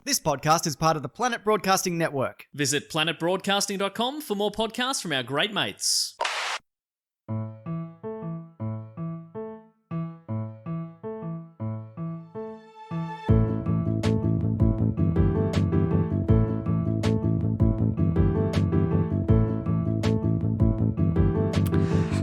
This podcast is part of the Planet Broadcasting Network. Visit planetbroadcasting.com for more podcasts from our great mates.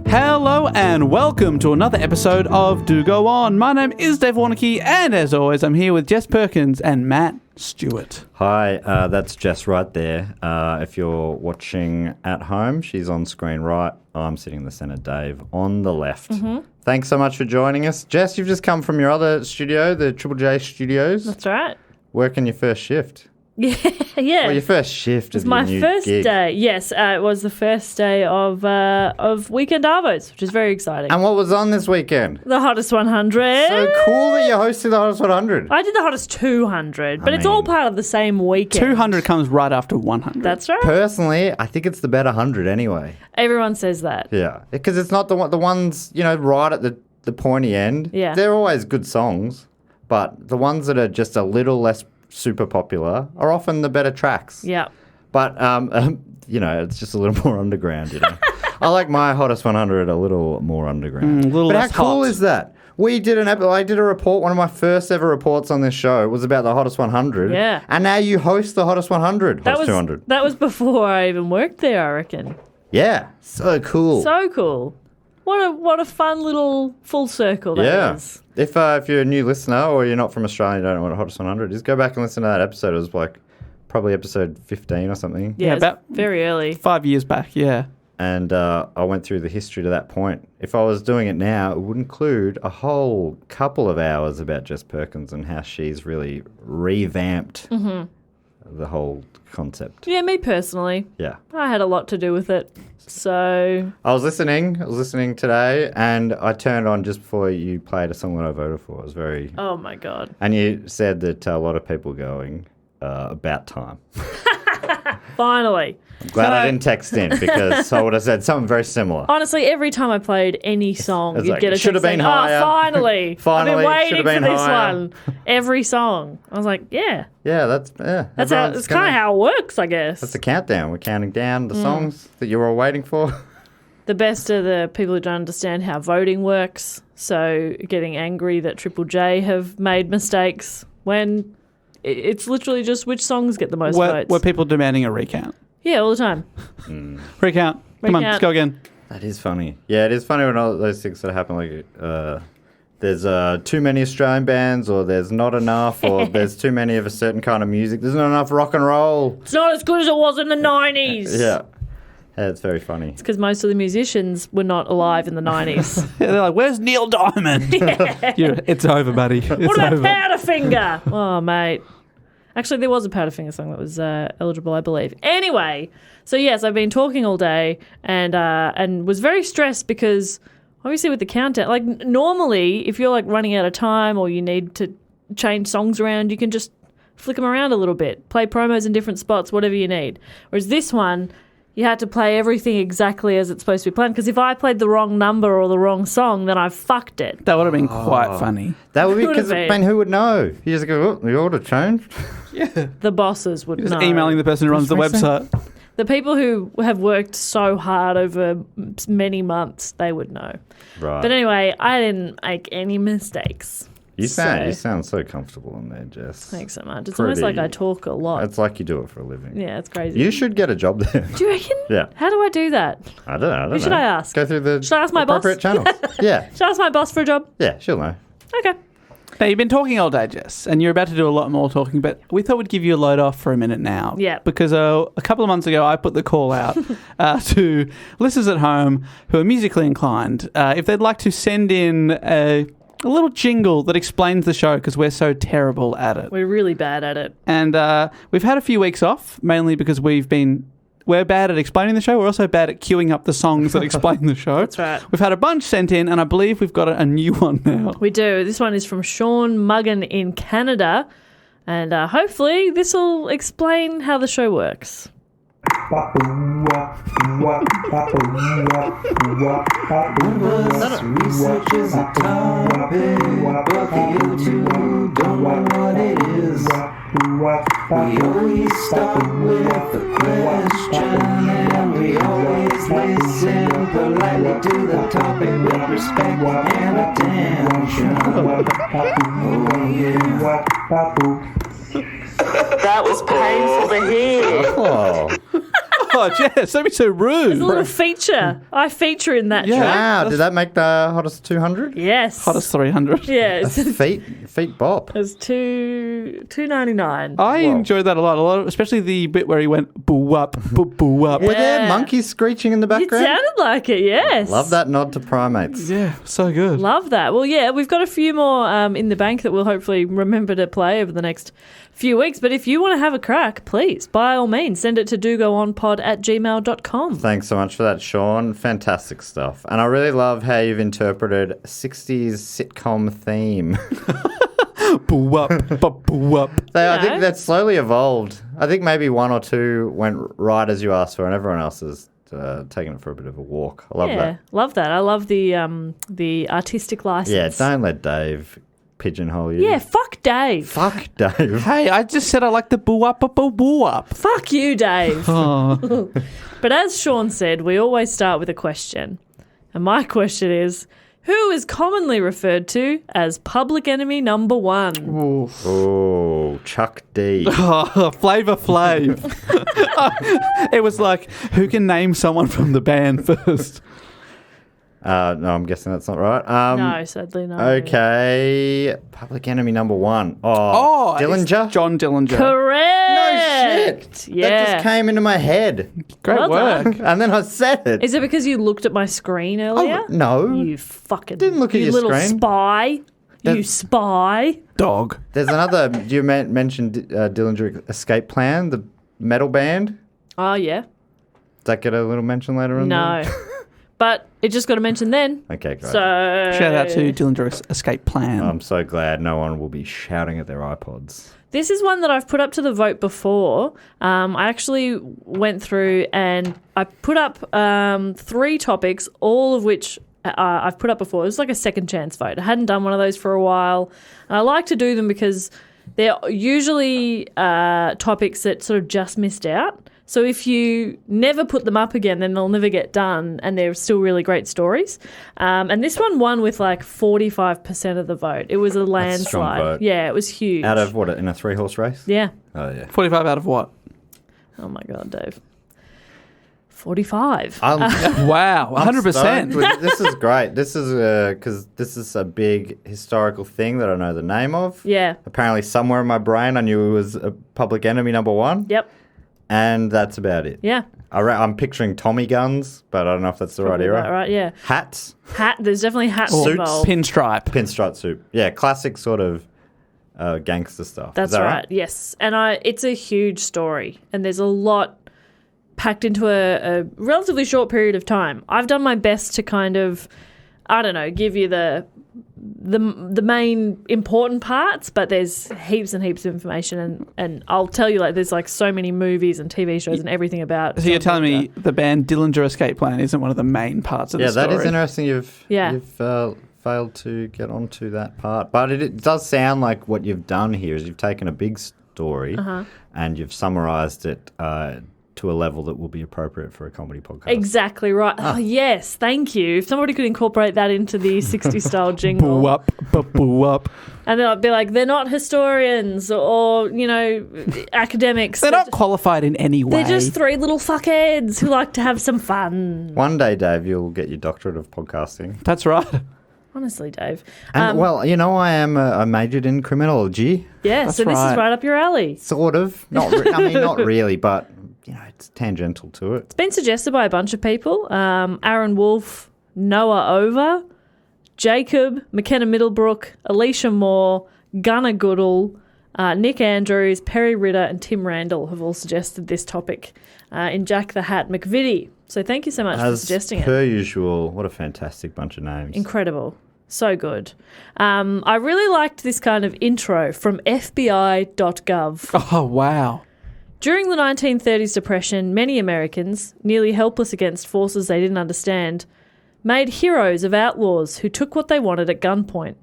Hello and welcome to another episode of Do Go On. My name is Dave Warnicky, and as always, I'm here with Jess Perkins and Matt Stewart. Hi, that's Jess right there. If you're watching at home, she's on screen right. I'm sitting in the centre, Dave, on the left. Mm-hmm. Thanks so much for joining us. Jess, you've just come from your other studio, the Triple J Studios. That's right. Working your first shift. Yeah. Well, your first shift is my first gig. day. Yes, it was the first day of Weekend Arvos, which is very exciting. And what was on this weekend? The Hottest 100. So cool that you're hosting the Hottest 100. I did the Hottest 200, but it's all part of the same weekend. 200 comes right after 100. That's right. Personally, I think it's the better 100 anyway. Everyone says that. Yeah, because it's not the ones, right at the pointy end. Yeah. They're always good songs, but the ones that are just a little less super popular are often the better tracks. Yeah. But, it's just a little more underground, I like my Hottest 100 a little more underground. A little but less how cool hot. is that? I did a report, one of my first ever reports on this show was about the Hottest 100. Yeah. And now you host the Hottest 100, Hottest 200. That was before I even worked there, I reckon. Yeah. So cool. So cool. What a fun little full circle that is. If you're a new listener or you're not from Australia and you don't know what a Hottest 100 is, go back and listen to that episode. It was probably episode 15 or something. Yeah, about very early. 5 years back, yeah. And I went through the history to that point. If I was doing it now, it would include a whole couple of hours about Jess Perkins and how she's really revamped the whole concept. Yeah, me personally. Yeah. I had a lot to do with it. So I was listening today, and I turned on just before you played a song that I voted for. It was very... Oh, my God. And you said that a lot of people going, about time. Finally. I'm glad I didn't text in because I would have said something very similar. Honestly, every time I played any song, you'd get a should have text been saying, higher. "Oh, finally! Finally, I've been waiting should for have been this higher." one." Every song, I was like, "Yeah, Yeah, that's how it's kind of how it works, I guess." That's the countdown. We're counting down the songs that you were all waiting for. The best are the people who don't understand how voting works, so getting angry that Triple J have made mistakes when it's literally just which songs get the most votes. Were people demanding a recount? Yeah, all the time. Recount. Come on, let's go again. That is funny. Yeah, it is funny when all those things that happen, like there's too many Australian bands, or there's not enough, or there's too many of a certain kind of music. There's not enough rock and roll. It's not as good as it was in the 90s. Yeah, it's very funny. It's because most of the musicians were not alive in the 90s. Yeah, they're like, where's Neil Diamond? It's over, buddy. It's What about over. Powderfinger? Oh, mate. Actually, there was a Powderfinger song that was eligible, I believe. Anyway, so yes, I've been talking all day and was very stressed because obviously with the countdown, like normally if you're like running out of time or you need to change songs around, you can just flick them around a little bit, play promos in different spots, whatever you need. Whereas this one, you had to play everything exactly as it's supposed to be played. Because if I played the wrong number or the wrong song, then I've fucked it. That would have been quite funny. That would be Would because, have been. who would know? You just go, oh, the order changed. Yeah. The bosses would Just know. emailing the person who runs the website. The people who have worked so hard over many months, they would know. Right. But anyway, I didn't make any mistakes. You sound so comfortable in there, Jess. Thanks so much. It's almost like I talk a lot. It's like you do it for a living. Yeah, it's crazy. You should get a job there. Do you reckon? Yeah. How do I do that? I don't know. Who should I ask? Go through the Should I ask my boss? appropriate channels. Yeah. Should I ask my boss for a job? Yeah, she'll know. Okay. Now, you've been talking all day, Jess, and you're about to do a lot more talking, but we thought we'd give you a load off for a minute now. Yeah. Because a couple of months ago, I put the call out to listeners at home who are musically inclined, if they'd like to send in a little jingle that explains the show, because we're so terrible at it. We're really bad at it. And we've had a few weeks off, mainly because we're bad at explaining the show. We're also bad at queuing up the songs that explain the show. That's right. We've had a bunch sent in, and I believe we've got a new one now. We do. This one is from Sean Muggan in Canada, and hopefully this will explain how the show works. Research is a topic, but the other two don't know what it is. We always start with a question, and we always listen politely to the topic with respect and attention. Oh yeah. That was painful to hear. Oh, Oh, Jess, don't be so rude. It's a little feature. I feature in that Yeah. track. wow. Did that make the hottest 200? Yes. Hottest 300. Yeah, it's Feet bop. $2.99. I enjoyed that a lot, especially the bit where he went boo up, boo up. Were there Yeah. monkeys screeching in the It background? sounded like it, yes. Love that nod to primates. Yeah, so good. Love that. Well, yeah, we've got a few more in the bank that we'll hopefully remember to play over the next few weeks. But if you want to have a crack, please, by all means, send it to dogoonpod@gmail.com. Thanks so much for that, Sean. Fantastic stuff. And I really love how you've interpreted 60s sitcom theme. Boo up, boo up. I know. think that's slowly evolved. I think maybe one or two went right as you asked for, and everyone else has taken it for a bit of a walk. I love Yeah, that. love that. I love the artistic license. Yeah, don't let Dave pigeonhole you. Yeah, fuck Dave. Fuck Dave. Hey, I just said I like the boo up, boo up. Fuck you, Dave. Oh. But as Sean said, we always start with a question. And my question is, who is commonly referred to as public enemy number one? Oh, Chuck D. Oh, Flavor Flav. It was like, who can name someone from the band first? No, I'm guessing that's not right. No, sadly, no. Okay. Public enemy number one. Oh, Dillinger? it's John Dillinger. Correct. No shit. Yeah. That just came into my head. Great Well work. done. And then I said it. Is it because you looked at my screen earlier? No. You fucking Didn't look at you your little screen. spy. You spy. Dog. There's another, you mentioned Dillinger Escape Plan, the metal band. Oh yeah. Does that get a little mention later on? No. But it just got to mention then. Okay, great. So Shout out to Dillinger's Escape Plan. I'm so glad no one will be shouting at their iPods. this is one that I've put up to the vote before. I actually went through and I put up 3 topics, all of which I've put up before. It was like a second chance vote. I hadn't done one of those for a while. And I like to do them because they're usually topics that sort of just missed out. So if you never put them up again, then they'll never get done, and they're still really great stories. And this one won with like 45% of the vote. It was a landslide. strong vote. Yeah, it was huge. Out of what, in a 3-horse race? Yeah. Oh, yeah. 45 out of what? Oh my God, Dave. 45. Wow, 100%. This is great. This is because this is a big historical thing that I know the name of. Yeah. Apparently, somewhere in my brain, I knew it was a Public Enemy number one. Yep. And that's about it. Yeah. I'm picturing Tommy guns, but I don't know if that's the right Probably era. about right, yeah. Hats, There's definitely hats Suits. involved. Pinstripe. pinstripe suit. Yeah, classic sort of gangster stuff. That's Is that right. Yes. And it's a huge story, and there's a lot packed into a relatively short period of time. I've done my best to kind of, I don't know, give you the main important parts, but there's heaps and heaps of information, and I'll tell you, like, there's like so many movies and TV shows and everything about. So you're telling me the band Dillinger Escape Plan isn't one of the main parts of Yeah, the story? that is interesting. You've Yeah. failed to get onto that part, but it does sound like what you've done here is you've taken a big story and you've summarised it to a level that will be appropriate for a comedy podcast. Exactly right. Oh, yes. Thank you. If somebody could incorporate that into the 60s style jingle. Boo up, boo up. And then I'd be like, they're not historians or academics. They're not qualified in any way. They're just 3 little fuckheads who like to have some fun. One day, Dave, you'll get your doctorate of podcasting. That's right. Honestly, Dave. And, I am I majored in criminology. Yeah, That's so this right. is right up your alley. Sort of. Not really, but, it's tangential to it. It's been suggested by a bunch of people. Aaron Wolfe, Noah Over, Jacob, McKenna Middlebrook, Alicia Moore, Gunnar Goodall, Nick Andrews, Perry Ritter and Tim Randall have all suggested this topic in Jack the Hat McVitie. So thank you so much for suggesting As per it. usual, what a fantastic bunch of names. Incredible. So good. I really liked this kind of intro from FBI.gov. Oh, wow. During the 1930s Depression, many Americans, nearly helpless against forces they didn't understand, made heroes of outlaws who took what they wanted at gunpoint.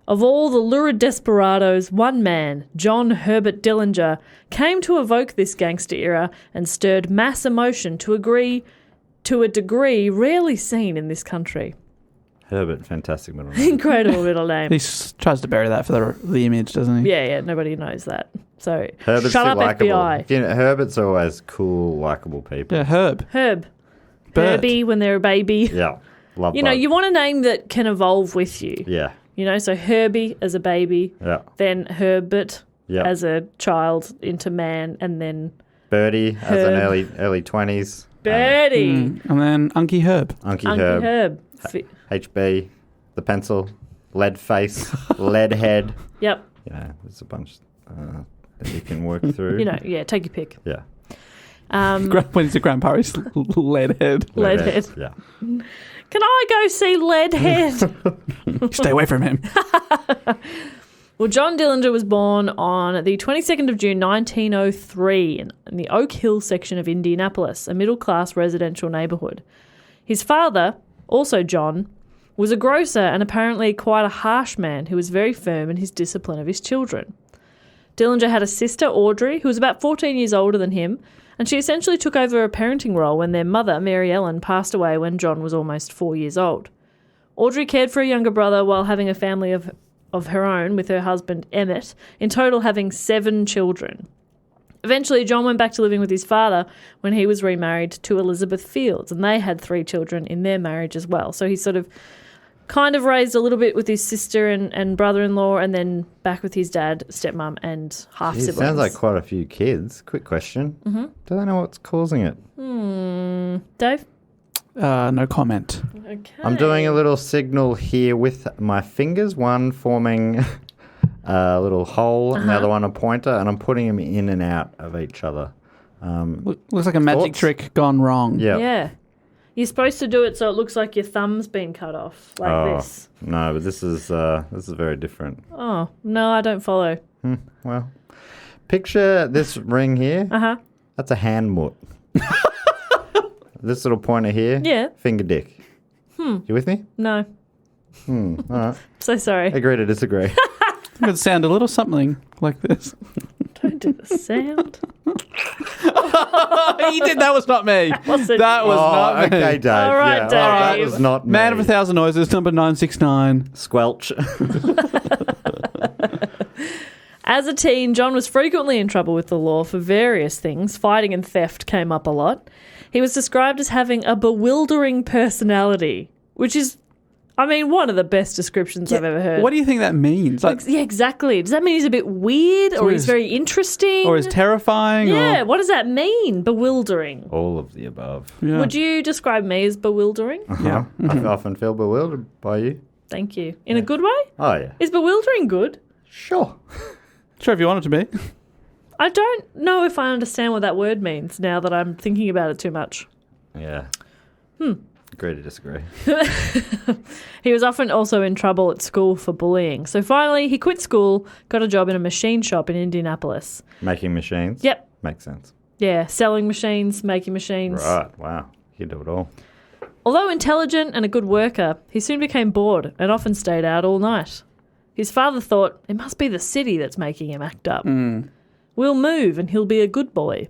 Of all the lurid desperados, one man, John Herbert Dillinger, came to evoke this gangster era and stirred mass emotion to a degree rarely seen in this country. Herbert, fantastic middle name. Incredible middle name. He tries to bury that for the image, doesn't he? Yeah, nobody knows that. So, Herbert's shut too up, likable. FBI. You know, Herbert's always cool, likable people. Yeah, Herb. Herb. Bert. Herbie when they're a baby. Yeah. Love You know, bug. you want a name that can evolve with you. Yeah. You know, so Herbie as a baby, Yeah. then Herbert Yeah. as a child into man, and then Birdie as an Herb. early 20s. Birdie. And then Unky Herb. Unky Unky Herb. Herb. HB. The pencil. Lead face. Lead head. Yep. You know, there's a bunch that you can work through. You know, yeah, take your pick. Yeah. When he's a grandpa, he's lead head. Leadhead. Yeah. Can I go see Leadhead? Stay away from him. Well, John Dillinger was born on the 22nd of June 1903 in the Oak Hill section of Indianapolis, a middle-class residential neighbourhood. His father, also John, was a grocer and apparently quite a harsh man who was very firm in his discipline of his children. Dillinger had a sister, Audrey, who was about 14 years older than him, and she essentially took over a parenting role when their mother, Mary Ellen, passed away when John was almost 4 years old. Audrey cared for a younger brother while having a family of her own with her husband, Emmett, in total having 7 children. Eventually, John went back to living with his father when he was remarried to Elizabeth Fields, and they had 3 children in their marriage as well. So he sort of kind of raised a little bit with his sister and brother-in-law, and then back with his dad, stepmom, and half-siblings. It sounds like quite a few kids. Quick question. Mm-hmm. Do they know what's causing it? Dave? No comment. Okay. I'm doing a little signal here with my fingers, one forming a little hole and the other one a pointer, and I'm putting them in and out of each other. Looks like a magic Thoughts? trick gone wrong. Yeah. Yeah. You're supposed to do it so it looks like your thumb's been cut off, like this. No, but this is very different. Oh, no, I don't follow. Well, picture this ring here. Uh-huh. That's a hand mutt. This little pointer here. Yeah. Finger dick. You with me? No. All right. So sorry. Agree to disagree. It would sound a little something like this. Don't do the sound. He did. That was not me. Wasn't That was not me. okay, Dave. All right, That Dave. was not me. Man of 1,000 Noises, number 969. Squelch. As a teen, John was frequently in trouble with the law for various things. Fighting and theft came up a lot. He was described as having a bewildering personality, which is, I mean, one of the best descriptions I've ever heard. What do you think that means? Like, Yeah, exactly. Does that mean he's a bit weird, or he's very interesting? or is terrifying? Yeah, Or, what does that mean? Bewildering. All of the above. yeah. Would you describe me as bewildering? Yeah. I often feel bewildered by you. Thank you. In a good way? Oh, yeah. Is bewildering good? Sure. Sure, if you want it to be. I don't know if I understand what that word means now that I'm thinking about it too much. Yeah. Agree to disagree. He was often also in trouble at school for bullying. So finally, he quit school, got a job in a machine shop in Indianapolis. Making machines? Yep. Makes sense. Yeah, selling machines, making machines. Right. Wow. You do it all. Although intelligent and a good worker, he soon became bored and often stayed out all night. His father thought, it must be the city that's making him act up. We'll move and he'll be a good boy.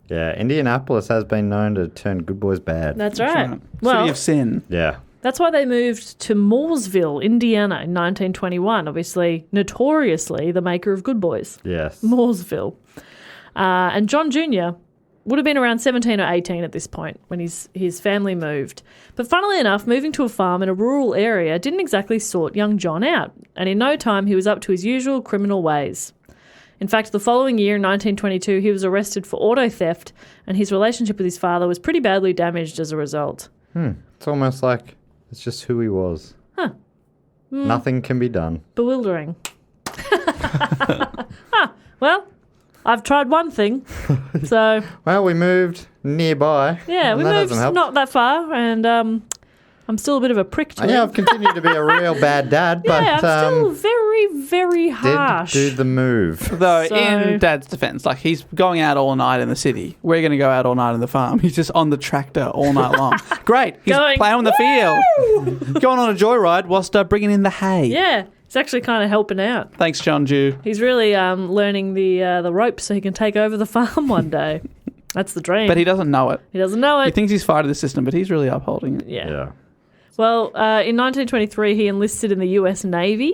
Yeah. Indianapolis has been known to turn good boys bad. That's right. City Well, of Sin. Yeah. that's why they moved to Mooresville, Indiana in 1921. Obviously, notoriously the maker of good boys. Yes. Mooresville. And John Jr. would have been around 17 or 18 at this point when his family moved. But funnily enough, moving to a farm in a rural area didn't exactly sort young John out. And in no time, he was up to his usual criminal ways. In fact, the following year, in 1922, he was arrested for auto theft, and his relationship with his father was pretty badly damaged as a result. It's almost like it's just who he was. Huh. Nothing can be done. Bewildering. Well, I've tried one thing. So, Well, we moved nearby. yeah, and we that moved doesn't help. not that far, and I'm still a bit of a prick to him. Yeah, I've continued to be a real bad dad, but Yeah, I'm still very, very did harsh. do the move. Though, So- in Dad's defence, like he's going out all night in the city. We're going to go out all night in the farm. He's just on the tractor all night long. Great. He's Going, playing on the field. Going on a joyride whilst bringing in the hay. Yeah, he's actually kind of helping out. Thanks, John Dew. He's really learning the ropes so he can take over the farm one day. That's the dream. But he doesn't know it. He doesn't know He it. thinks he's fighting the system, but he's really upholding it. Yeah. Well, in 1923, he enlisted in the U.S. Navy,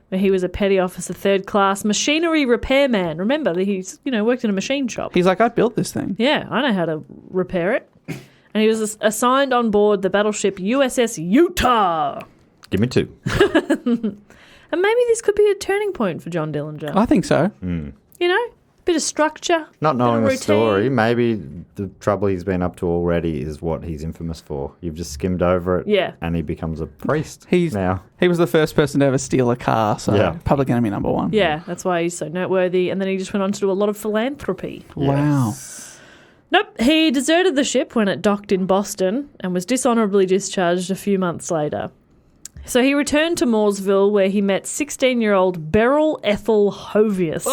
where he was a petty officer, third class machinery repairman. Remember that he's worked in a machine shop. He's like, I built this thing. Yeah, I know how to repair it. And he was assigned on board the battleship USS Utah. Give me 2. And maybe this could be a turning point for John Dillinger. I think so. Bit of structure. Not knowing bit the of story, routine. maybe the trouble he's been up to already is what he's infamous for. You've just skimmed over it, Yeah. and he becomes a priest He was the first person to ever steal a car, so Yeah. public enemy number 1. Yeah, that's why he's so noteworthy. And then he just went on to do a lot of philanthropy. Wow. Nope, he deserted the ship when it docked in Boston and was dishonourably discharged a few months later. So he returned to Mooresville, where he met 16-year-old Beryl Ethel Hovius.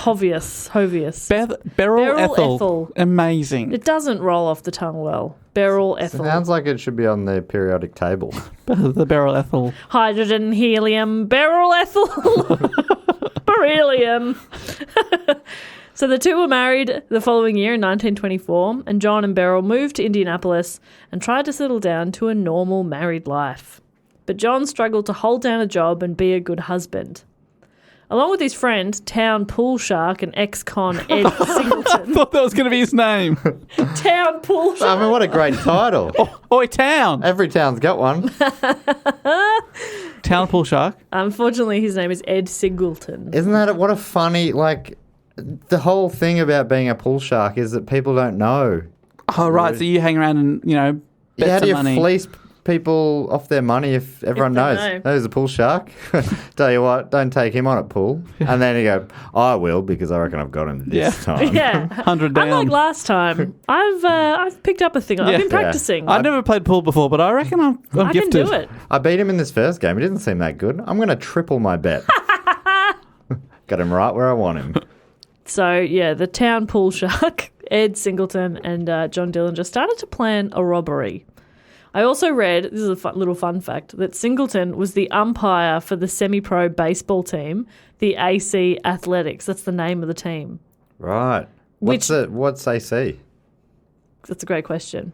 Hovius. Beryl Ethel. Ethel. Amazing. It doesn't roll off the tongue well. Beryl Ethel. Sounds like it should be on the periodic table. The Beryl Ethel. Hydrogen, helium, Beryl Ethel. Beryllium. So the two were married the following year in 1924, and John and Beryl moved to Indianapolis and tried to settle down to a normal married life. But John struggled to hold down a job and be a good husband. Along with his friend, town pool shark and ex-con Ed Singleton. Thought that was going to be his name. Town pool shark. I mean, what a great title. Oi, town. Every town's got one. Town pool shark. Unfortunately, his name is Ed Singleton. Isn't that what a funny, the whole thing about being a pool shark is that people don't know. Oh, right. So you hang around and, bet How some do you money. fleece people off their money if everyone they knows? know. There's a pool shark. Tell you what, don't take him on at pool. And then you go, I will because I reckon I've got him this time. Yeah. 100 down. Unlike last time, I've picked up a thing. I've Yeah. been practicing. I've never played pool before, but I reckon I'm I can gifted. do it. I beat him in this first game. He didn't seem that good. I'm going to triple my bet. Got him right where I want him. So, yeah, the town pool shark, Ed Singleton and John Dillinger started to plan a robbery. I also read, this is a little fun fact, that Singleton was the umpire for the semi-pro baseball team, the AC Athletics. That's the name of the team. Right. What's AC? That's a great question.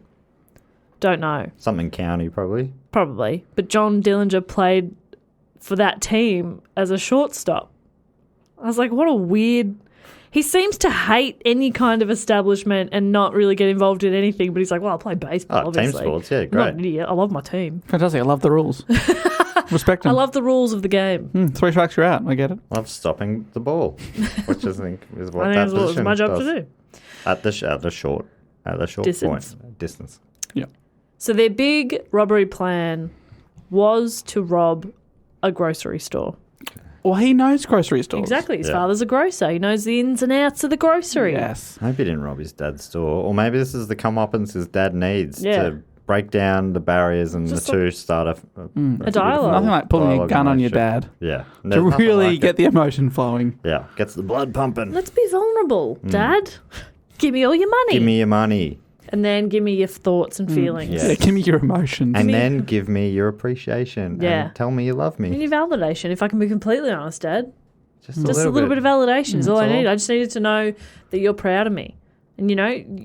Don't know. Something county, probably. Probably. But John Dillinger played for that team as a shortstop. I was like, what a weird... He seems to hate any kind of establishment and not really get involved in anything, but he's like, well, I'll play baseball, Oh, team obviously. sports, yeah, I'm not great. an idiot. I love my team. Fantastic. I love the rules. Respect I them. love the rules of the game. 3 strikes, you're out. I get it. Love stopping the ball, which I think is what I that think it's position my job does. to do. At the short Distance. point. Distance. Yeah. So their big robbery plan was to rob a grocery store. Well, he knows grocery stores. Exactly. His Yeah. father's a grocer. He knows the ins and outs of the grocery. Yes. I hope he didn't rob his dad's store. Or maybe this is the comeuppance his dad needs Yeah. to break down the barriers and Just the two start a dialogue. Nothing like pulling a dialogue gun on your relationship. dad Yeah. to There's nothing really like get it. the emotion flowing. Yeah. Gets the blood pumping. Let's be vulnerable, Dad. Give me all your money. Give me your money. And then give me your thoughts and feelings. yeah. Yeah, give me your emotions. And then give me your appreciation. Yeah. And tell me you love I me. need validation, if I can be completely honest, Dad. Just Just a little bit of validation is all I That's all. need. I just needed to know that you're proud of me. And,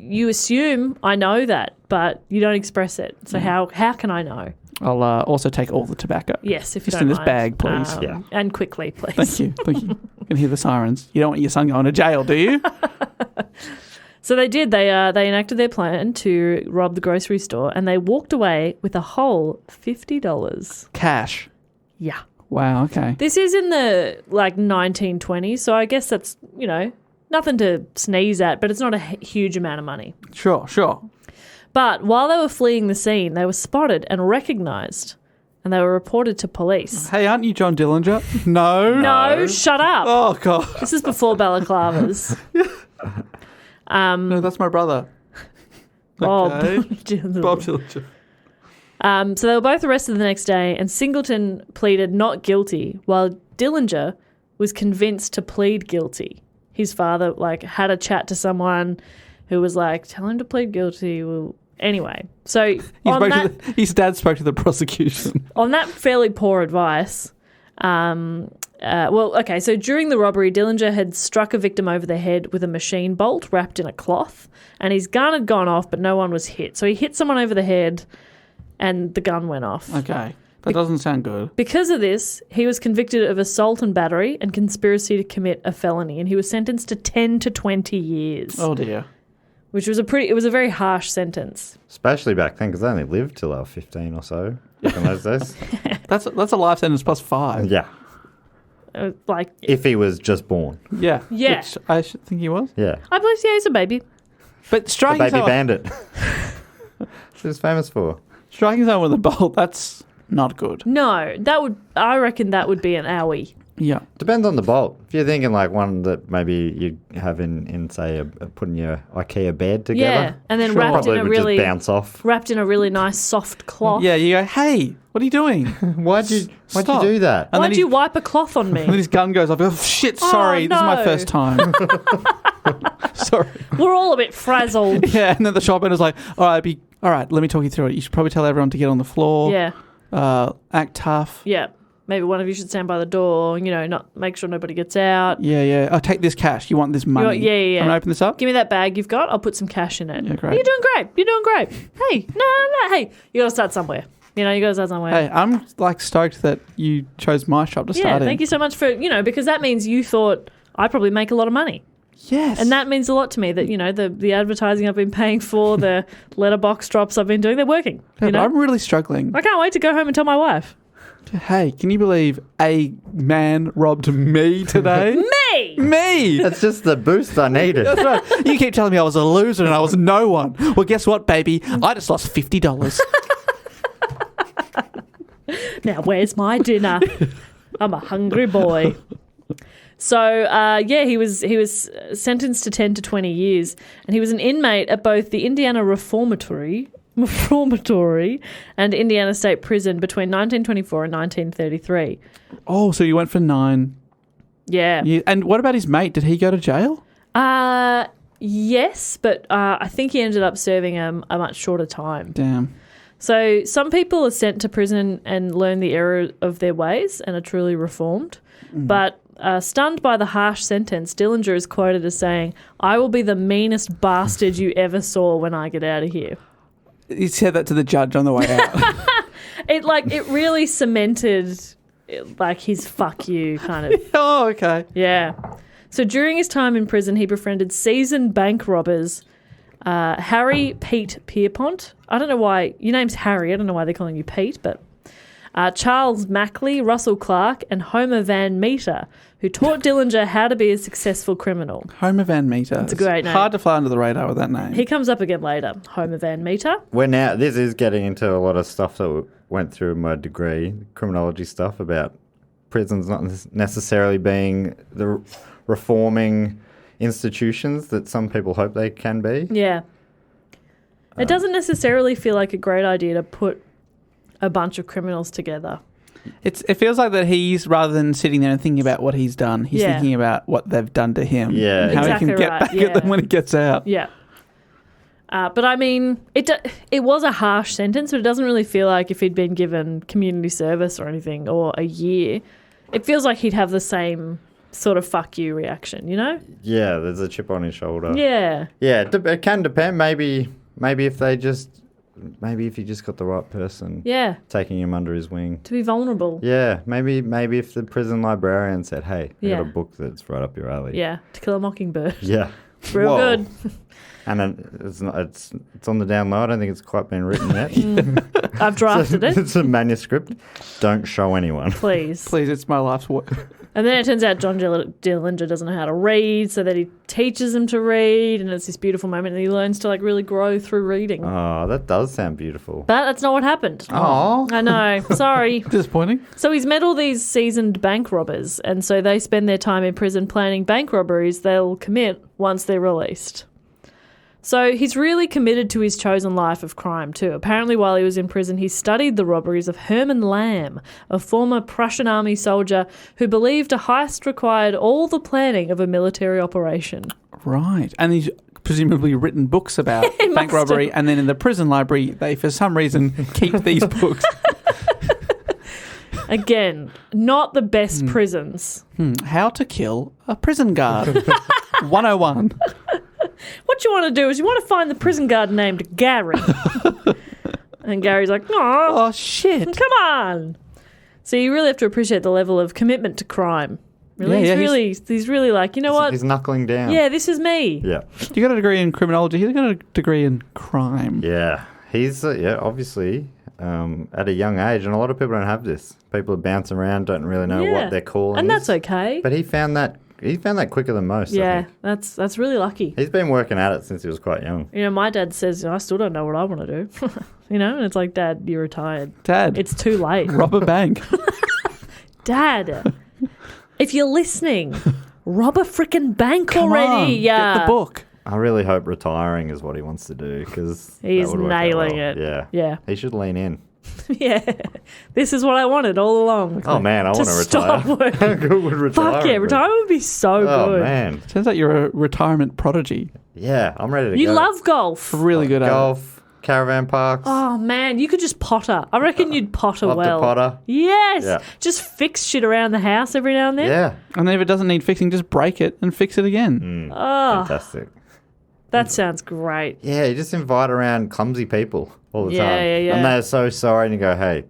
you assume I know that, but you don't express it. So how can I know? I'll also take all the tobacco. Yes, if you Just don't in this mind. bag, please. Yeah. And quickly, please. Thank you. Thank you. You can hear the sirens. You don't want your son going to jail, do you? So they did. They enacted their plan to rob the grocery store, and they walked away with a whole $50. Cash. Yeah. Wow, okay. This is in the 1920s, so I guess that's, nothing to sneeze at, but it's not a huge amount of money. Sure. But while they were fleeing the scene, they were spotted and recognised, and they were reported to police. Hey, aren't you John Dillinger? No. No, shut up. Oh, God. This is before balaclavas. No, that's my brother. Bob. Okay. Bob Dillinger. So they were both arrested the next day, and Singleton pleaded not guilty, while Dillinger was convinced to plead guilty. His father had a chat to someone who was like, tell him to plead guilty. Well, anyway, so his dad spoke to the prosecution. On that fairly poor advice, so during the robbery, Dillinger had struck a victim over the head with a machine bolt wrapped in a cloth, and his gun had gone off, but no one was hit. So he hit someone over the head, and the gun went off. Okay. That doesn't sound good. Because of this, he was convicted of assault and battery and conspiracy to commit a felony, and he was sentenced to 10 to 20 years. Oh, dear. Which was it was a very harsh sentence. Especially back then, because they only lived till they were 15 or so back in those days. That's a life sentence plus 5. Yeah. If he was just born. Yeah. Yeah. Which I should think he was. Yeah. I believe he's a baby. But The striking baby someone, bandit. That's what he's famous for. striking someone with a bolt, that's not good. No, I reckon that would be an owie. Yeah. Depends on the bolt. If you're thinking like one that maybe you have in say, putting your IKEA bed together. Yeah, and then Sure. wrapped Probably in a would really just bounce off. wrapped in a really nice soft cloth. Yeah, you go, hey, what are you doing? Why'd you Stop. do that? And Why'd then you wipe a cloth on And then me? his gun goes off. Oh, shit, sorry. This is my no. first time. Sorry. We're all a bit frazzled. Yeah, and then the shop owner's like, all right, let me talk you through it. You should probably tell everyone to get on the floor. Yeah, Act tough. yeah. Maybe one of you should stand by the door. Not make sure nobody gets out. Yeah. Oh, take this cash. You want this money. Yeah. I'm going to open this up. Give me that bag you've got. I'll put some cash in it. Yeah, great. You're doing great. You're doing great. Hey, no. Hey, you got to start somewhere. You got to start somewhere. Hey, I'm stoked that you chose my shop to start in. Thank you so much for, because that means you thought I probably make a lot of money. Yes. And that means a lot to me that, the advertising I've been paying for, the letterbox drops I've been doing, they're working. Yeah, but I'm really struggling. I can't wait to go home and tell my wife. Hey, can you believe a man robbed me today? Me! Me! That's just the boost I needed. That's right. You keep telling me I was a loser and I was no one. Well, guess what, baby? I just lost $50. Now, where's my dinner? I'm a hungry boy. So, he was sentenced to 10 to 20 years, and he was an inmate at both the Indiana Reformatory and Indiana State Prison between 1924 and 1933. Oh, so you went for 9. Yeah. And what about his mate? Did he go to jail? Yes, but I think he ended up serving a much shorter time. Damn. So some people are sent to prison and learn the error of their ways and are truly reformed. But stunned by the harsh sentence, Dillinger is quoted as saying, "I will be the meanest bastard you ever saw when I get out of here." He said that to the judge on the way out. It really cemented his fuck you kind of. Oh, okay. Yeah. So during his time in prison, he befriended seasoned bank robbers, Harry Pete Pierpont. I don't know why your name's Harry. I don't know why they're calling you Pete, but Charles Mackley, Russell Clark, and Homer Van Meter, who taught Dillinger how to be a successful criminal. Homer Van Meter. It's a great name. Hard to fly under the radar with that name. He comes up again later, Homer Van Meter. This is getting into a lot of stuff that went through my degree, criminology stuff about prisons not necessarily being the reforming institutions that some people hope they can be. Yeah. It doesn't necessarily feel like a great idea to put a bunch of criminals together. It feels like that he's, rather than sitting there and thinking about what he's done, he's thinking about what they've done to him. Yeah. And how Exactly he can get right, back at them when he gets out. Yeah. But I mean, it was a harsh sentence, but it doesn't really feel like if he'd been given community service or anything, or a year, it feels like he'd have the same sort of fuck you reaction, Yeah, there's a chip on his shoulder. Yeah. Yeah, it can depend. Maybe if he just got the right person Yeah. taking him under his wing. To be vulnerable. Yeah, maybe if the prison librarian said, "Hey, I got a Yeah. book that's right up your alley." Yeah. To Kill a Mockingbird. Yeah. Real Whoa. good. And it's on the down low. I don't think it's quite been written yet. I've drafted it. It's a manuscript. Don't show anyone. Please. Please, it's my life's work. And then it turns out John Dillinger doesn't know how to read, so that he teaches him to read, and it's this beautiful moment, and he learns to really grow through reading. Oh, that does sound beautiful. But that's not what happened. Oh. I know. Sorry. Disappointing. So he's met all these seasoned bank robbers, and so they spend their time in prison planning bank robberies they'll commit once they're released. So he's really committed to his chosen life of crime too. Apparently while he was in prison, he studied the robberies of Hermann Lamb, a former Prussian army soldier who believed a heist required all the planning of a military operation. Right. And he's presumably written books about bank robbery, and then in the prison library, they, for some reason, keep these books. Again, not the best prisons. How to kill a prison guard. 101. What you want to do is you want to find the prison guard named Gary. And Gary's like, Oh, shit. come on. So you really have to appreciate the level of commitment to crime. Really, Yeah, he's really like, you know what? He's knuckling down. Yeah, this is me. Yeah. You got a degree in criminology. He's got a degree in crime. Yeah. He's, obviously, at a young age, and a lot of people don't have this. People are bouncing around, don't really know what their calling and is. that's okay. But he found that quicker than most. I Yeah, think. that's really lucky. He's been working at it since he was quite young. You know, my dad says, I still don't know what I want to do. You know, and it's like, Dad, you're retired. Dad. It's too late. Rob a bank. Dad, if you're listening, rob a freaking bank Come already. on, Yeah. Get the book. I really hope retaring is what he wants to do because He's nailing it. Yeah. Yeah. He should lean in. Yeah. This is what I wanted all along. Oh, man, I want to retire. Stop working. How good would retirement Fuck yeah, be? retirement would be so Oh, good. man. Turns out you're a retirement prodigy. Yeah, I'm ready to You go. love golf. Really good at it. golf, caravan parks. Oh man, you could just potter. I reckon you'd potter Love to well. potter. Yes. Yeah. Just fix shit around the house every now and then. Yeah. And then if it doesn't need fixing, just break it and fix it again. Oh, Fantastic. that sounds great. Yeah, you just invite around clumsy people all the Yeah, time. yeah, yeah. And they're so sorry and you go, hey,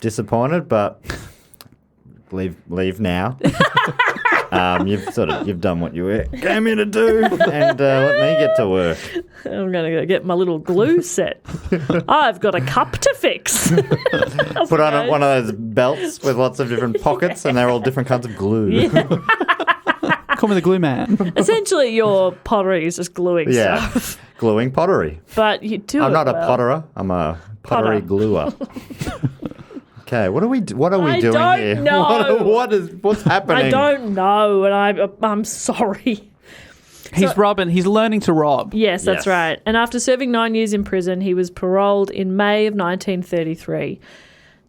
disappointed, but leave now. You've done what you came here to do, and let me get to work. I'm going to go get my little glue set. I've got a cup to fix. Put on one of those belts with lots of different pockets, and they're all different kinds of glue. Call me the glue man. Essentially, your pottery is just gluing Yeah, stuff. gluing pottery. But you do I'm it not a well. potterer. I'm a pottery Potter. gluer. Okay, what are we I doing don't here? know. What's happening? I don't know, and I'm sorry. He's robbing. He's learning to rob. Yes, that's Yes. right. And after serving 9 years in prison, he was paroled in May of 1933.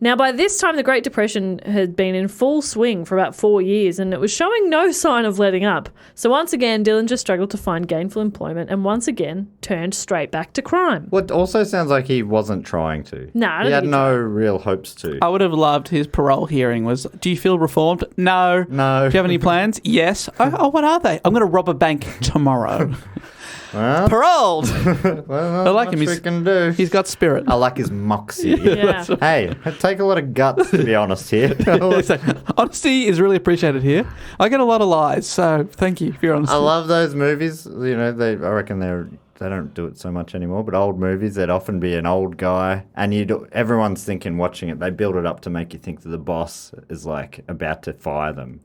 Now, by this time, the Great Depression had been in full swing for about 4 years, and it was showing no sign of letting up. So once again, Dillinger struggled to find gainful employment and once again turned straight back to crime. What also sounds like he wasn't trying to. No, I don't he had think he no real hopes to. I would have loved his parole hearing was, do you feel reformed? No. No. Do you have any plans? Yes. Oh, what are they? I'm going to rob a bank tomorrow. Well, Paroled. well, I like not him. much we can do. He's got spirit. I like his moxie. Yeah. Hey, it take a lot of guts to be honest here. So, honesty is really appreciated here. I get a lot of lies, so thank you for your honesty. I love those movies. You know, I reckon they don't do it so much anymore. But old movies, there'd often be an old guy, and everyone's thinking watching it. They build it up to make you think that the boss is like about to fire them.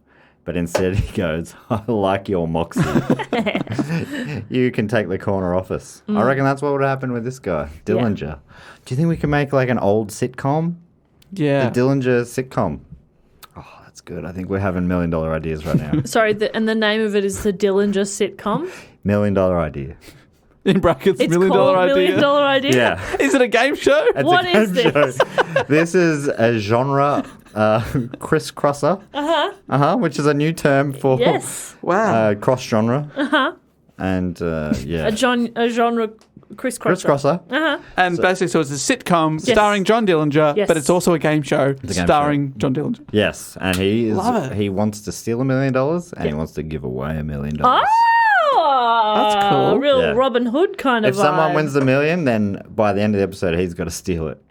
But instead he goes, I like your moxie. You can take the corner office. I reckon that's what would happen with this guy, Dillinger. Do you think we can make like an old sitcom? Yeah. The Dillinger sitcom. Oh, that's good. I think we're having $1 million ideas right now. Sorry, and the name of it is the Dillinger sitcom. $1 million idea. In brackets, It's $1 million called idea. $1 million Idea. Yeah. Is it a game show? It's What a game is this? show. This is a genre crisscrosser. Which is a new term for Yes. Wow. cross genre. And yeah. A genre crisscrosser. Crisscrosser. And basically, so it's a sitcom starring John Dillinger, Yes. but it's also a game show a game starring John Dillinger. Yes, and Love it. he wants to steal $1 million and he wants to give away $1 million. Oh, That's cool. Real Yeah. Robin Hood kind of If someone vibe. wins the $1 million, then by the end of the episode, he's got to steal it.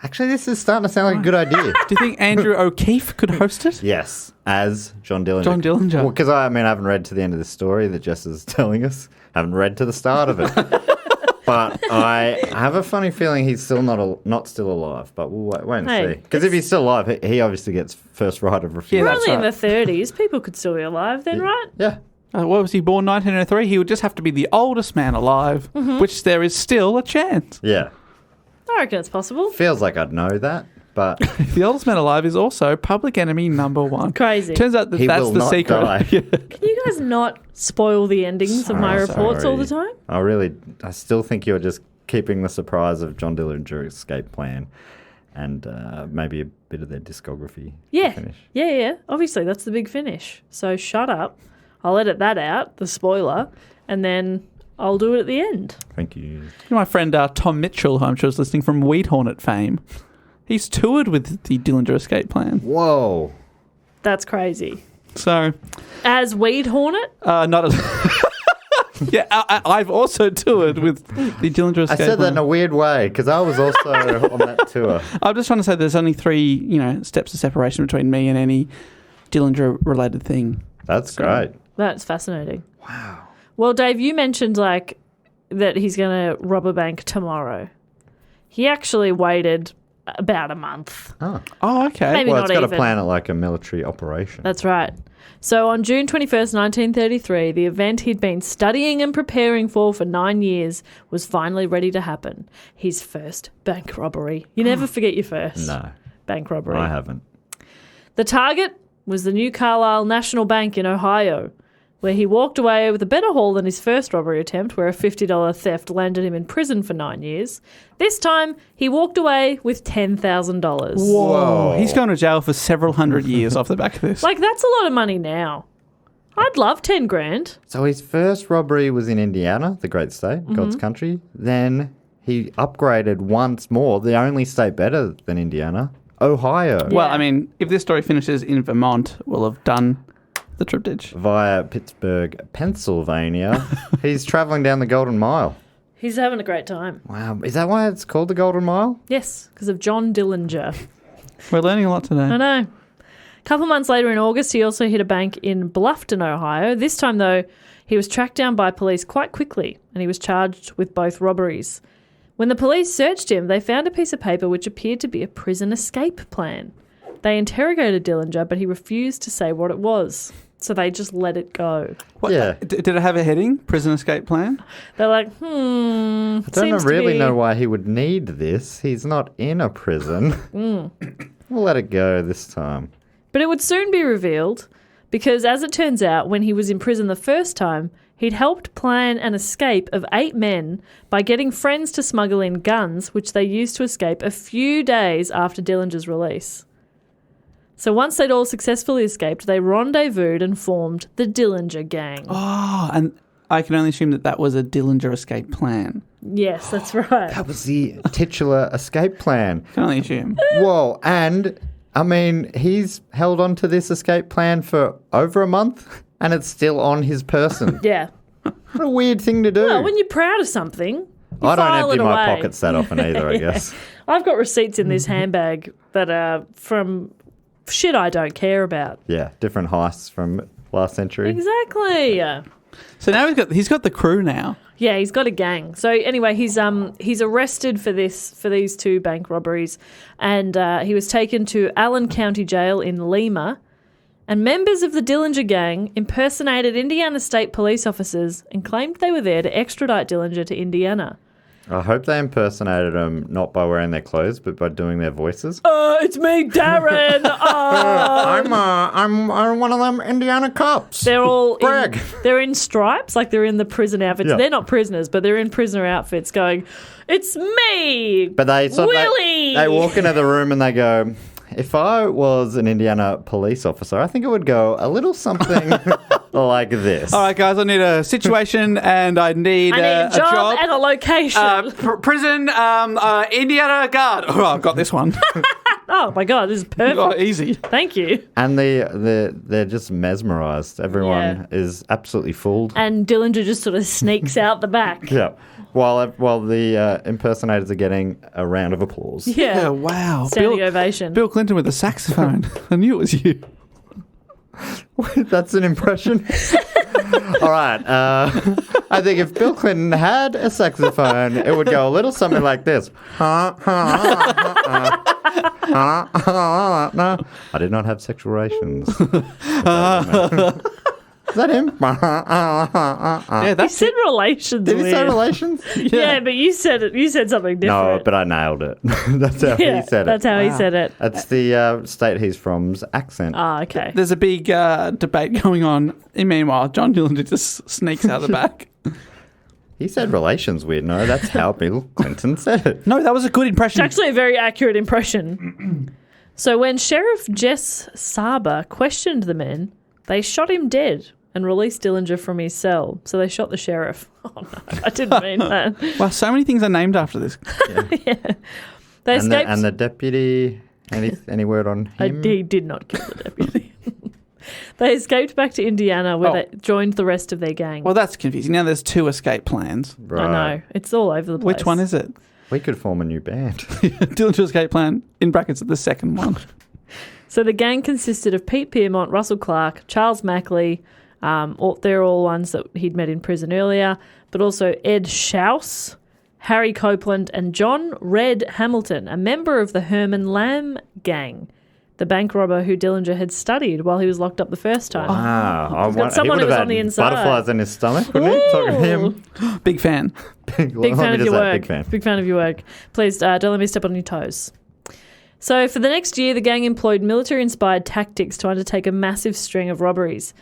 Actually, this is starting to sound like a good idea. Do you think Andrew O'Keefe could host it? Yes, as John Dillinger. John Dillinger. Well, because I haven't read to the end of the story that Jess is telling us. I haven't read to the start of it. But I have a funny feeling he's still not still alive. But we'll wait and Hey, see. Because if he's still alive, he obviously gets first right of refusal. Yeah, We're that's only right. in the 30s. People could still be alive then, right? Yeah. What was he born 1903? He would just have to be the oldest man alive, which there is still a chance. Yeah. I reckon it's possible. Feels like I'd know that. but The oldest man alive is also public enemy number one. Crazy. Turns out that He that's will the not secret. die. Yeah. Can you guys not spoil the endings of my reports all the time? I still think you're just keeping the surprise of John Dillinger's escape plan and maybe a bit of their discography. Yeah. To finish. Yeah. Obviously, that's the big finish. So shut up. I'll edit that out, the spoiler, and then I'll do it at the end. Thank you. You know my friend Tom Mitchell, who I'm sure is listening from Weed Hornet fame. He's toured with the Dillinger escape plan. Whoa. That's crazy. So, As Weed Hornet? not as... Yeah, I've also toured with the Dillinger escape I said that plan. in a weird way because I was also on that tour. I'm just trying to say there's only 3, steps of separation between me and any Dillinger-related thing. That's great. That's fascinating. Wow. Well, Dave, you mentioned that he's going to rob a bank tomorrow. He actually waited about a month. Oh, okay. Maybe Well, not it's got even. to plan it like a military operation. That's right. So on June 21st, 1933, the event he'd been studying and preparing for 9 years was finally ready to happen. His first bank robbery. You never forget your first No, bank robbery. I haven't. The target was the New Carlisle National Bank in Ohio, where he walked away with a better haul than his first robbery attempt, where a $50 theft landed him in prison for 9 years. This time, he walked away with $10,000. Whoa. He's going to jail for several hundred years off the back of this. Like, that's a lot of money now. I'd love 10 grand. So his first robbery was in Indiana, the great state, God's country. Then he upgraded once more, the only state better than Indiana, Ohio, Well, I mean, if this story finishes in Vermont, we'll have done the triptych. via Pittsburgh, Pennsylvania. He's traveling down the Golden Mile. He's having a great time. Wow. Is that why it's called the Golden Mile? Yes, because of John Dillinger. We're learning a lot today. I know. A couple months later in August, he also hit a bank in Bluffton, Ohio. This time, though, he was tracked down by police quite quickly, and he was charged with both robberies. When the police searched him, they found a piece of paper which appeared to be a prison escape plan. They interrogated Dillinger, but he refused to say what it was. So they just let it go. What, Yeah. Did it have a heading? Prison escape plan? They're like, I don't really know why he would need this. He's not in a prison. We'll let it go this time. But it would soon be revealed because, as it turns out, when he was in prison the first time, he'd helped plan an escape of 8 men by getting friends to smuggle in guns, which they used to escape a few days after Dillinger's release. So once they'd all successfully escaped, they rendezvoused and formed the Dillinger Gang. Oh, and I can only assume that was a Dillinger escape plan. Yes, that's right. That was the titular escape plan. Can only assume. Whoa, and I mean, he's held on to this escape plan for over a month and it's still on his person. Yeah. What a weird thing to do. Well, when you're proud of something, you I don't file empty it my away. pockets that often either, I guess. I've got receipts in this handbag that are from shit I don't care about. Yeah, different heists from last century. Exactly. So now he's got the crew now. Yeah, he's got a gang. So anyway, he's arrested for these 2 bank robberies, and he was taken to Allen County Jail in Lima. And members of the Dillinger Gang impersonated Indiana State police officers and claimed they were there to extradite Dillinger to Indiana. I hope they impersonated him not by wearing their clothes, but by doing their voices. It's me, Darren. I'm one of them Indiana cops. They're all Greg. they're in stripes, like they're in the prison outfits. Yeah. They're not prisoners, but they're in prisoner outfits going, "It's me, But they sort of, Willie." they walk into the room and they go, if I was an Indiana police officer, I think it would go a little something like this. All right, guys, I need a situation and I need, I need a job and a location. Prison, Indiana guard. Oh, I've got this one. Oh my god, this is perfect. Oh, easy. Thank you. And they're just mesmerised. Everyone Yeah. is absolutely fooled. And Dillinger just sort of sneaks out the back. Yeah. While the impersonators are getting a round of applause. Yeah. Wow. Standing ovation. Bill Clinton with a saxophone. I knew it was you. That's an impression. All right. I think if Bill Clinton had a saxophone, it would go a little something like this. No, I did not have sexual relations. Is that him? Yeah, You that's said relations. Did he say weird. relations? Yeah, but you said it. You said something different. No, but I nailed it. That's how yeah, he said it. that's how he said it. That's the state he's from's accent. Ah, okay. There's a big debate going on. And meanwhile, John Dillinger just sneaks out the back. He said relations weird. No, that's how Bill Clinton said it. No, that was a good impression. It's actually a very accurate impression. So when Sheriff Jess Saber questioned the men, they shot him dead and released Dillinger from his cell. So they shot the sheriff. Oh, no, I didn't mean that. Wow, so many things are named after this. They And escaped. the deputy, any word on him? He did not kill the deputy. They escaped back to Indiana where they joined the rest of their gang. Well, that's confusing. Now there's 2 escape plans. Right. I know. It's all over the place. Which one is it? We could form a new band. Dillinger escape plan, in brackets, the second one. So the gang consisted of Pete Piermont, Russell Clark, Charles Mackley. They're all ones that he'd met in prison earlier, but also Ed Schaus, Harry Copeland, and John Red Hamilton, a member of the Herman Lamb gang, the bank robber who Dillinger had studied while he was locked up the first time. Wow. got someone he who would was have on the had inside. butterflies in his stomach, wouldn't he? Talking to him. Big fan. Big Let fan me of just your say, work. Big fan. Big fan of your work. Please don't let me step on your toes. So for the next year, the gang employed military-inspired tactics to undertake a massive string of robberies.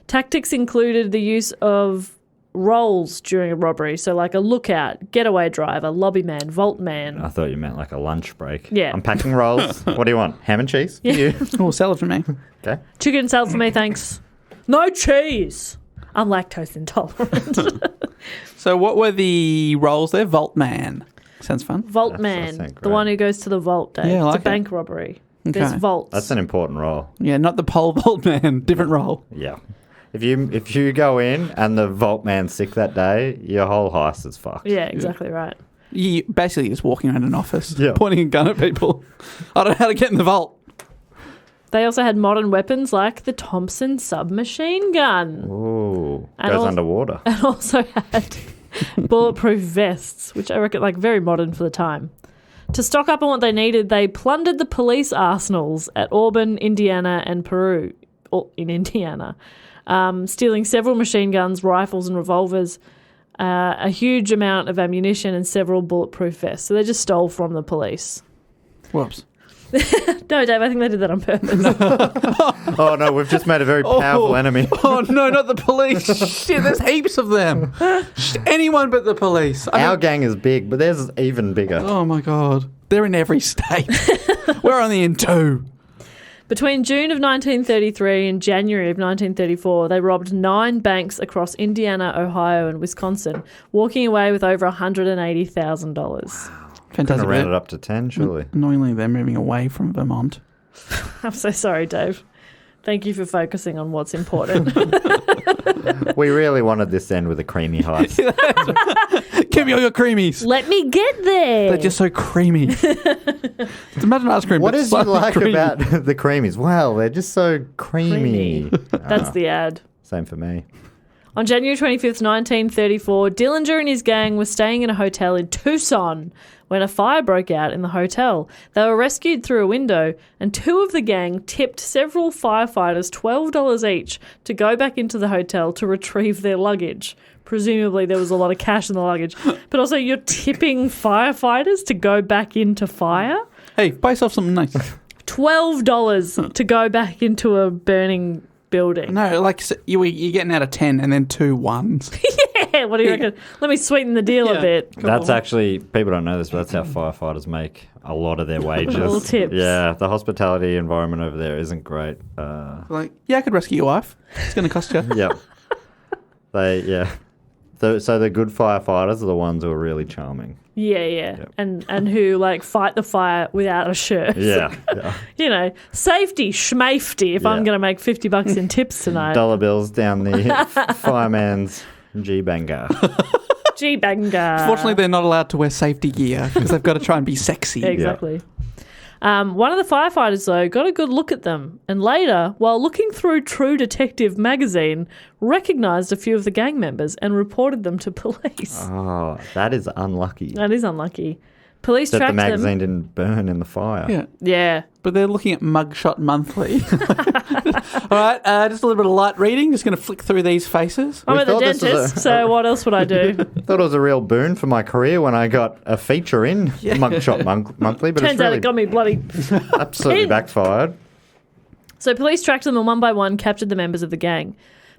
Tactics included the use of roles during a robbery, so like a lookout, getaway driver, lobby man, vault man. I thought you meant like a lunch break. Yeah. I'm packing rolls. What do you want? Ham and cheese? Yeah. You. Oh, sell it for me. Okay. Chicken salad for me, thanks. No cheese. I'm lactose intolerant. So what were the roles there? Vault man. Sounds fun. Vault That man, sounds the great. one who goes to the vault, Dave. Yeah, I like it's a it. bank robbery. There's Okay. vaults. That's an important role. Yeah, not the pole vault man. Different role. Yeah. If you go in and the vault man's sick that day, your whole heist is fucked. Yeah, exactly right. You basically just walking around an office, Yeah. pointing a gun at people. I don't know how to get in the vault. They also had modern weapons like the Thompson submachine gun, Ooh. And Goes also- underwater. and also had bulletproof vests, which I reckon like very modern for the time. To stock up on what they needed, they plundered the police arsenals at Auburn, Indiana, and Peru, or in Indiana, stealing several machine guns, rifles, and revolvers, a huge amount of ammunition, and several bulletproof vests. So they just stole from the police. Whoops. No, Dave, I think they did that on purpose. Oh, no, we've just made a very powerful enemy. Oh, no, not the police. Shit, there's heaps of them. Anyone but the police. Our gang is big, but theirs is even bigger. Oh, my God. They're in every state. We're only in 2. Between June of 1933 and January of 1934, they robbed 9 banks across Indiana, Ohio, and Wisconsin, walking away with over $180,000. Fantastic. Ran it up to 10, surely. Annoyingly, they're moving away from Vermont. I'm so sorry, Dave. Thank you for focusing on what's important. We really wanted this to end with a creamy heist. Give me all your creamies. Let me get there. They're just so creamy. Imagine ice cream. What but is you slightly like creamy. about the creamies? Well, they're just so creamy. That's the ad. Same for me. On January 25th, 1934, Dillinger and his gang were staying in a hotel in Tucson when a fire broke out in the hotel. They were rescued through a window, and 2 of the gang tipped several firefighters $12 each to go back into the hotel to retrieve their luggage. Presumably there was a lot of cash in the luggage. But also you're tipping firefighters to go back into fire? Hey, buy yourself something nice. $12 to go back into a burning building. No, like you're getting out of 10 and then 2 ones. Yeah, what do you reckon? Let me sweeten the deal a bit. That's actually, people don't know this, but that's how firefighters make a lot of their wages. Little tips. Yeah, the hospitality environment over there isn't great. Like, yeah, I could rescue your wife. It's going to cost you. Yeah. So the good firefighters are the ones who are really charming. Yeah. Yep. And who like fight the fire without a shirt. Yeah. You know, safety, schmafety if I'm Yeah. going to make $50 in tips tonight. Dollar bills down the fireman's G-banger. G-banga. Fortunately, they're not allowed to wear safety gear because they've got to try and be sexy. Exactly. One of the firefighters, though, got a good look at them and later, while looking through True Detective magazine, recognised a few of the gang members and reported them to police. Oh, that is unlucky. That is unlucky. Police that the tracked magazine them. didn't burn in the fire. Yeah. Yeah. But they're looking at Mugshot Monthly. All right, just a little bit of light reading. Just going to flick through these faces. I'm at the thought this was dentist, so what else would I do? Thought it was a real boon for my career when I got a feature in Mugshot Monthly, but Turns it's out really it got me bloody... absolutely pinned. backfired. So police tracked them and one by one captured the members of the gang.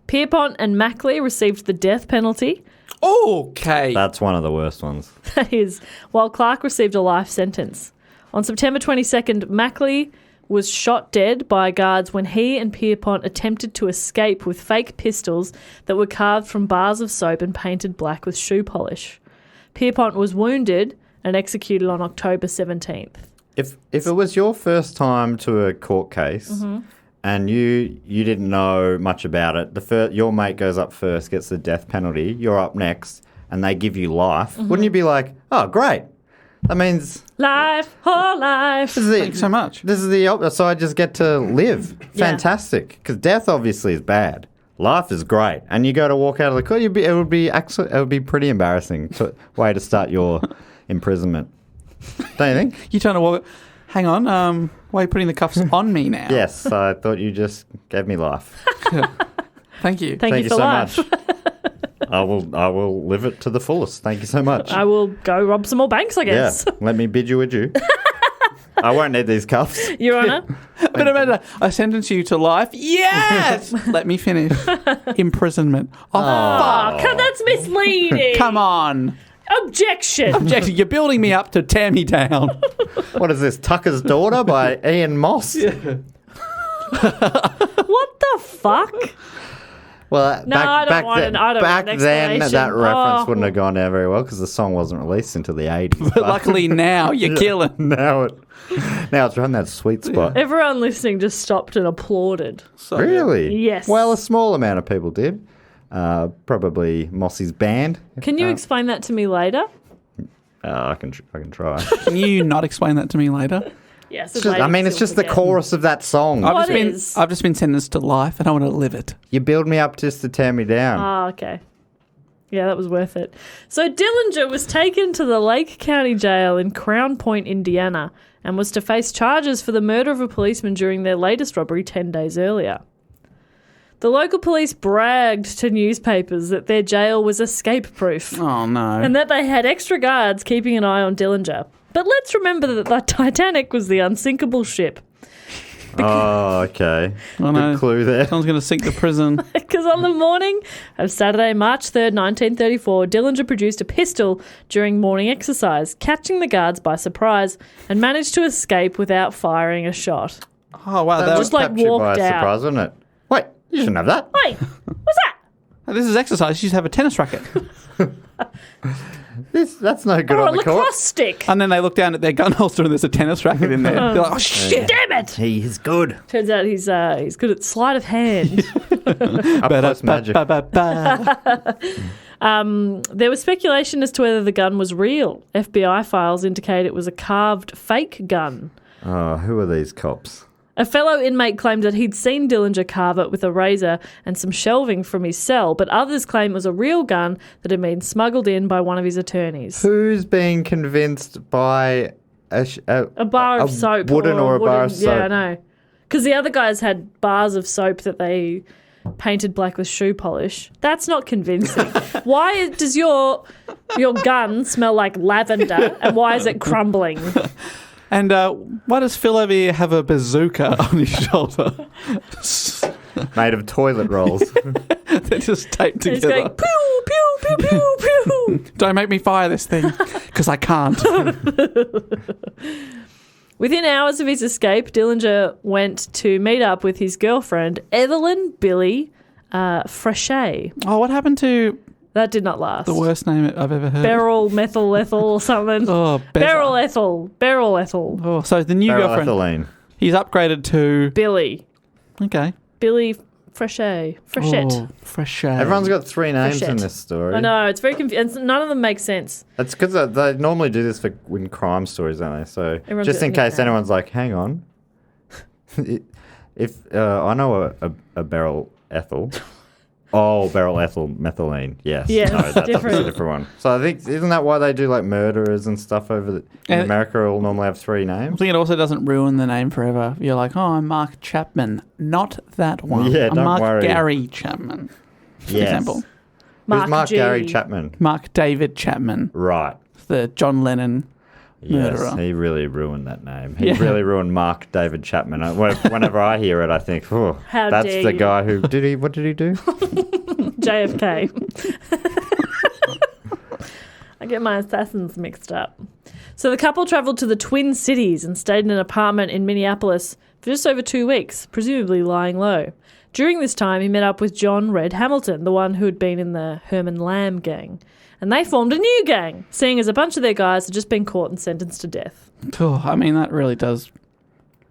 Pierpont and Mackley received the death penalty. Okay. That's one of the worst ones. That is, while Clark received a life sentence. On September 22nd, Mackley was shot dead by guards when he and Pierpont attempted to escape with fake pistols that were carved from bars of soap and painted black with shoe polish. Pierpont was wounded and executed on October 17th. If it was your first time to a court case and you didn't know much about it, your mate goes up first, gets the death penalty, you're up next, and they give you life, wouldn't you be like, oh, great. That means... Life, whole life. Thanks so much. This is the so I just get to live. Fantastic. Because death obviously is bad. Life is great. And you go to walk out of the court, it would be pretty embarrassing way to start your imprisonment. Don't you think? You're trying to walk... Hang on, why are you putting the cuffs on me now? Yes, I thought you just gave me life. Thank you. Thank you for so life. much. I will live it to the fullest. Thank you so much. I will go rob some more banks, I guess. Yeah, let me bid you adieu. I won't need these cuffs. Your Honour. But imagine, I sentence you to life. Yes! Let me finish. Imprisonment. Oh, fuck. Oh, that's misleading. Come on. Objection. Objection. You're building me up to tear me down. What is this, Tucker's Daughter by Ian Moss? What the fuck? Well, No, I don't want an back then explanation. that reference Oh. wouldn't have gone down very well because the song wasn't released until the 80s. But luckily now, you're killing. now it's around that sweet spot. Everyone listening just stopped and applauded. So, Really? Yes. Well, a small amount of people did. Probably Mossy's band. Can you explain that to me later? I can try. Can you not explain that to me later? Yes. It's just the chorus of that song. What I've just been sentenced to life and I want to live it. You build me up just to tear me down. Oh, okay. Yeah, that was worth it. So Dillinger was taken to the Lake County Jail in Crown Point, Indiana, and was to face charges for the murder of a policeman during their latest robbery 10 days earlier. The local police bragged to newspapers that their jail was escape-proof Oh, no. and that they had extra guards keeping an eye on Dillinger. But let's remember that the Titanic was the unsinkable ship. Oh, okay. Oh, no. Good clue there. Someone's going to sink the prison. Because on the morning of Saturday, March 3rd, 1934, Dillinger produced a pistol during morning exercise, catching the guards by surprise, and managed to escape without firing a shot. Oh, wow. That That was was, just like captured by walked out. surprise, wasn't it? Wait, you shouldn't have that. Wait, what's that? this is exercise. You just have a tennis racket. That's no good Oh, a on the court. lacrosse stick. And then they look down at their gun holster and there's a tennis racket in there. They're like, oh, shit. Damn it! He is good. Turns out he's good at sleight of hand. Up close magic. Ba-ba-ba. There was speculation as to whether the gun was real. FBI files indicate it was a carved fake gun. Oh, who are these cops? A fellow inmate claimed that he'd seen Dillinger carve it with a razor and some shelving from his cell, but others claim it was a real gun that had been smuggled in by one of his attorneys. Who's being convinced by A bar of soap. wooden or a bar of soap? Yeah, I know. Because the other guys had bars of soap that they painted black with shoe polish. That's not convincing. Why does your gun smell like lavender and why is it crumbling? And why does Phil over here have a bazooka on his shoulder? Made of toilet rolls. They're just taped He's together. going pew, pew, pew, pew, pew. Don't make me fire this thing, because I can't. Within hours of his escape, Dillinger went to meet up with his girlfriend, Evelyn Billy Frachet. Oh, what happened to That did not last. the worst name I've ever heard? Beryl methyl ethyl or something. Oh, Beryl ethyl. Beryl ethyl. Oh, so the new girlfriend. Ethylene. He's upgraded to. Billy. Okay. Billy Frachet. Frechette. Oh, Frachet. Everyone's got three names in Frechette. this story. I know, it's very confusing. None of them make sense. It's because they normally do this for in crime stories, don't they? So Everyone's just got in a case nickname. anyone's like, hang on. If I know a Beryl Ethel, beryl methylene. Yes. Yeah, No, that's different. a different one. So I think, isn't that why they do like murderers and stuff in America will normally have 3 I names? think it also doesn't ruin the name forever. You're like, oh, I'm Mark Chapman. Not that one. Yeah, I'm don't Mark worry. Gary Chapman, for Yes. example. Who's Mark G. Gary Chapman? Mark David Chapman, Right. the John Lennon murderer. Yes, he really ruined that name. He Yeah. really ruined Mark David Chapman. Whenever I hear it, I think, oh, How that's dare the you. guy who did he? What did he do? JFK. I get my assassins mixed up. So the couple travelled to the Twin Cities and stayed in an apartment in Minneapolis for just over 2 weeks, presumably lying low. During this time, he met up with John Red Hamilton, the one who had been in the Herman Lamb gang. And they formed a new gang, seeing as a bunch of their guys had just been caught and sentenced to death. Oh, I mean, that really does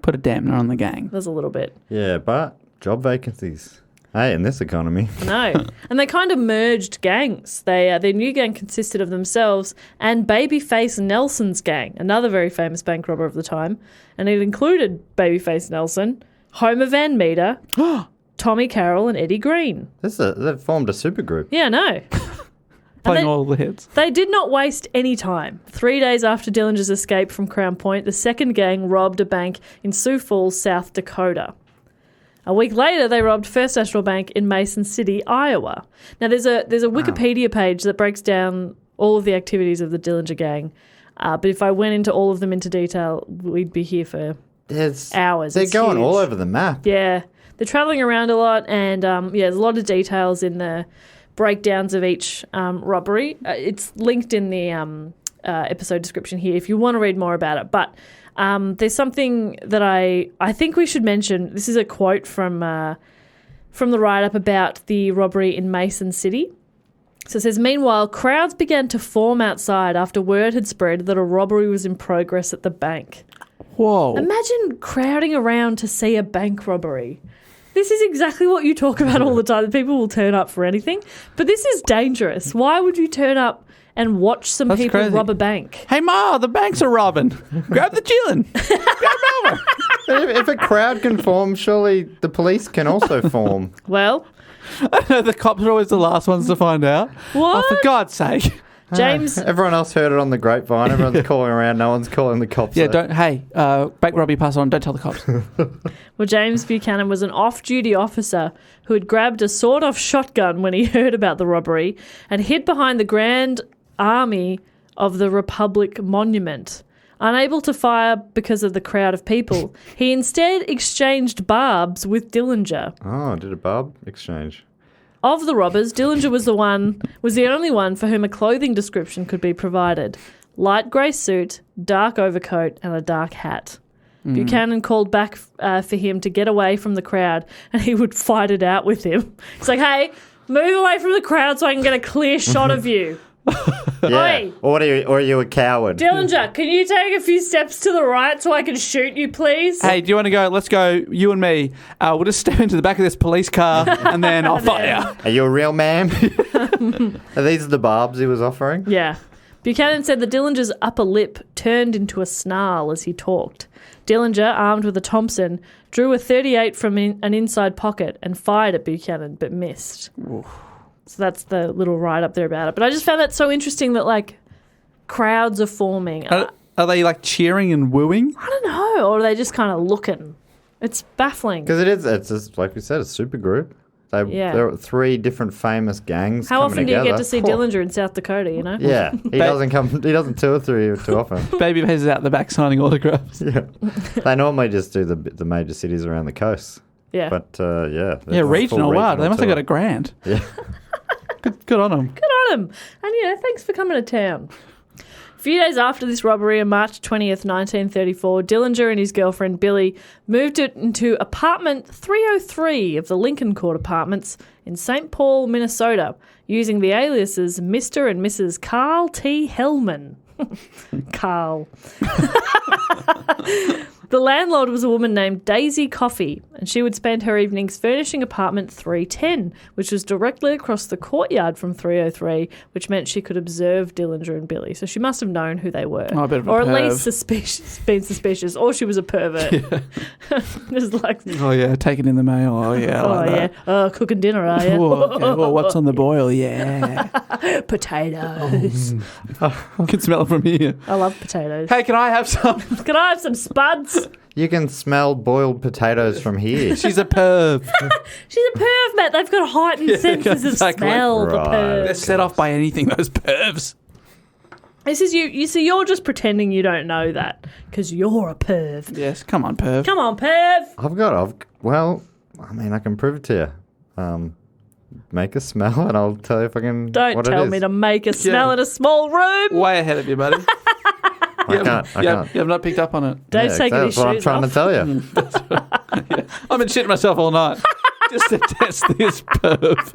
put a dampener on the gang. There's a little bit. Yeah, but job vacancies. Hey, in this economy. No. And they kind of merged gangs. Their new gang consisted of themselves and Babyface Nelson's gang, another very famous bank robber of the time. And it included Babyface Nelson, Homer Van Meter, Tommy Carroll, and Eddie Green. They've formed a supergroup. Yeah, no. Playing they- all the hits. They did not waste any time. 3 days after Dillinger's escape from Crown Point, the second gang robbed a bank in Sioux Falls, South Dakota. A week later, they robbed First National Bank in Mason City, Iowa. Now, there's a Wikipedia page that breaks down all of the activities of the Dillinger gang. But if I went into all of them into detail, we'd be here for hours. They're It's going huge. all over the map. Yeah, they're travelling around a lot, and there's a lot of details in the breakdowns of each robbery. It's linked in the episode description here if you want to read more about it. But there's something that I think we should mention. This is a quote from the write-up about the robbery in Mason City. So it says, meanwhile, crowds began to form outside after word had spread that a robbery was in progress at the bank. Whoa. Imagine crowding around to see a bank robbery. This is exactly what you talk about all the time. That people will turn up for anything. But this is dangerous. Why would you turn up and watch some That's people crazy. rob a bank? Hey, Ma, the banks are robbing. Grab the chillin'. Grab over. If a crowd can form, surely the police can also form. Well, I know the cops are always the last ones to find out. what? Oh, for God's sake. James, Everyone else heard it on the grapevine. Everyone's calling around. No one's calling the cops. Yeah, bank robbery, pass on. Don't tell the cops. well, James Buchanan was an off-duty officer who had grabbed a sawed-off shotgun when he heard about the robbery and hid behind the Grand Army of the Republic Monument. Unable to fire because of the crowd of people, he instead exchanged barbs with Dillinger. Oh, did a barb exchange. Of the robbers, Dillinger was the only one for whom a clothing description could be provided. Light grey suit, dark overcoat, and a dark hat. Buchanan called back for him to get away from the crowd, and he would fight it out with him. He's like, hey, move away from the crowd so I can get a clear shot of you. Yeah. Oi. Or are you a coward? Dillinger, can you take a few steps to the right so I can shoot you, please? Hey, do you want to go? Let's go, you and me. We'll just step into the back of this police car and then I'll fight you. Are you a real man? Are these the barbs he was offering? Yeah. Buchanan said that Dillinger's upper lip turned into a snarl as he talked. Dillinger, armed with a Thompson, drew a .38 from an inside pocket and fired at Buchanan, but missed. So that's the little write-up there about it. But I just found that so interesting that, like, crowds are forming. Are they like cheering and wooing? I don't know. Or are they just kind of looking? It's baffling. Because it's just, like we said, a super group. Yeah. There are 3 different famous gangs. How coming often do you get together. to see Dillinger in South Dakota, you know? Yeah, he doesn't tour through too often. Babyface is out the back signing autographs. Yeah, they normally just do the major cities around the coast. Yeah. But yeah, Yeah, regional. Wow, they must have got a tour. grand. Yeah. Good on them. Good on him. And, you know, thanks for coming to town. A few days after this robbery on March 20th, 1934, Dillinger and his girlfriend Billy moved into apartment 303 of the Lincoln Court Apartments in St. Paul, Minnesota, using the aliases Mr. and Mrs. Carl T. Hellman. Carl. The landlord was a woman named Daisy Coffey, and she would spend her evenings furnishing apartment 310, which was directly across the courtyard from 303, which meant she could observe Dillinger and Billy. So she must have known who they were. Oh, a bit of a or at perv. least been suspicious, or she was a pervert. Just like, Oh, yeah, take it in the mail. Oh, yeah. I oh, like yeah, that. cooking dinner, are you? Oh, okay. Well, what's on the boil? Yeah. Potatoes. I can smell it from here. I love potatoes. Hey, can I have some? Can I have some spuds? You can smell boiled potatoes from here. She's a perv. She's a perv, Matt. They've got heightened senses exactly. of smell. The Right. They're perv. set off by anything, those pervs. This is you. You see, you're just pretending you don't know that because you're a perv. Yes, come on, perv. Come on, perv. Well, I mean, I can prove it to you. Make a smell and I'll tell you if I can. Don't what it tell is. me to make a smell Yeah. in a small room. Way ahead of you, buddy. I can't. You have not picked up on it. Dave's taking his That's what I'm shoes trying off. to tell you. I've been shitting myself all night just to test this perv.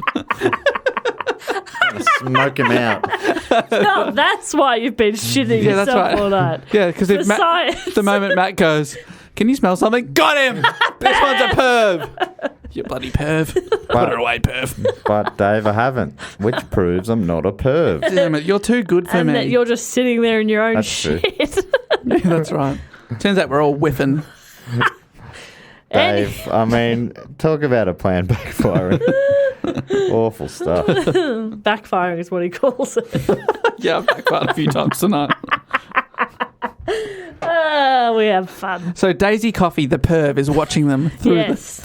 Smoke him out. No, that's why you've been shitting Yeah, that's yourself right. all night. Yeah, because For science. the moment Matt goes, "Can you smell something?" Got him. This one's a perv. You bloody perv. Put her away, perv. But Dave, I haven't, which proves I'm not a perv. Damn it, you're too good for And me. that you're just sitting there in your own That's true. shit. Yeah, that's right. Turns out we're all whiffing. Dave, I mean, talk about a plan backfiring. Awful stuff. Backfiring is what he calls it. Yeah, I've backfired a few times tonight. We have fun. So Daisy Coffey, the perv, is watching them through Yes.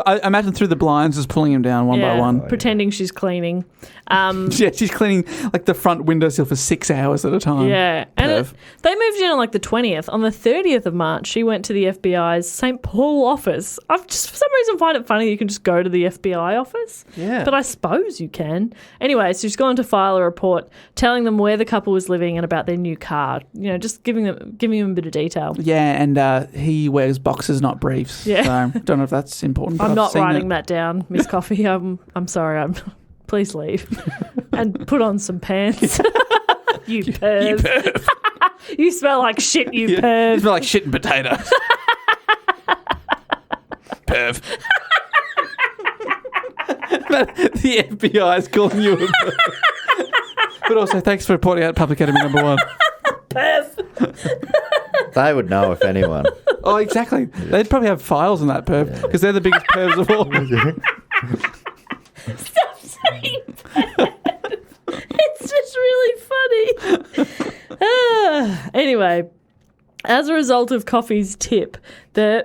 I imagine through the blinds, just pulling him down one by one. Pretending she's cleaning. Yeah, she's cleaning like the front windowsill for 6 hours at a time. Yeah. And Perv. they moved in on like the 20th. On the 30th of March, she went to the FBI's St. Paul office. I've just, for some reason, find it funny you can just go to the FBI office. Yeah. But I suppose you can. Anyway, so she's gone to file a report telling them where the couple was living and about their new car. You know, just giving them a bit of detail. Yeah, and he wears boxers, not briefs. Yeah. So don't know if that's important. but I'm I've not seen writing it. that down, Miss Coffey. I'm sorry. Please leave and put on some pants. You perv. You perv. You smell like shit, you You perv. smell like shit and potatoes. Perv. The FBI is calling you a perv. But also, thanks for reporting out Public Enemy #1. Perv. They would know if anyone. Oh, exactly. They'd probably have files on that perv because they're the biggest pervs of all. Stop saying that. It's just really funny. Anyway, as a result of Coffey's tip, the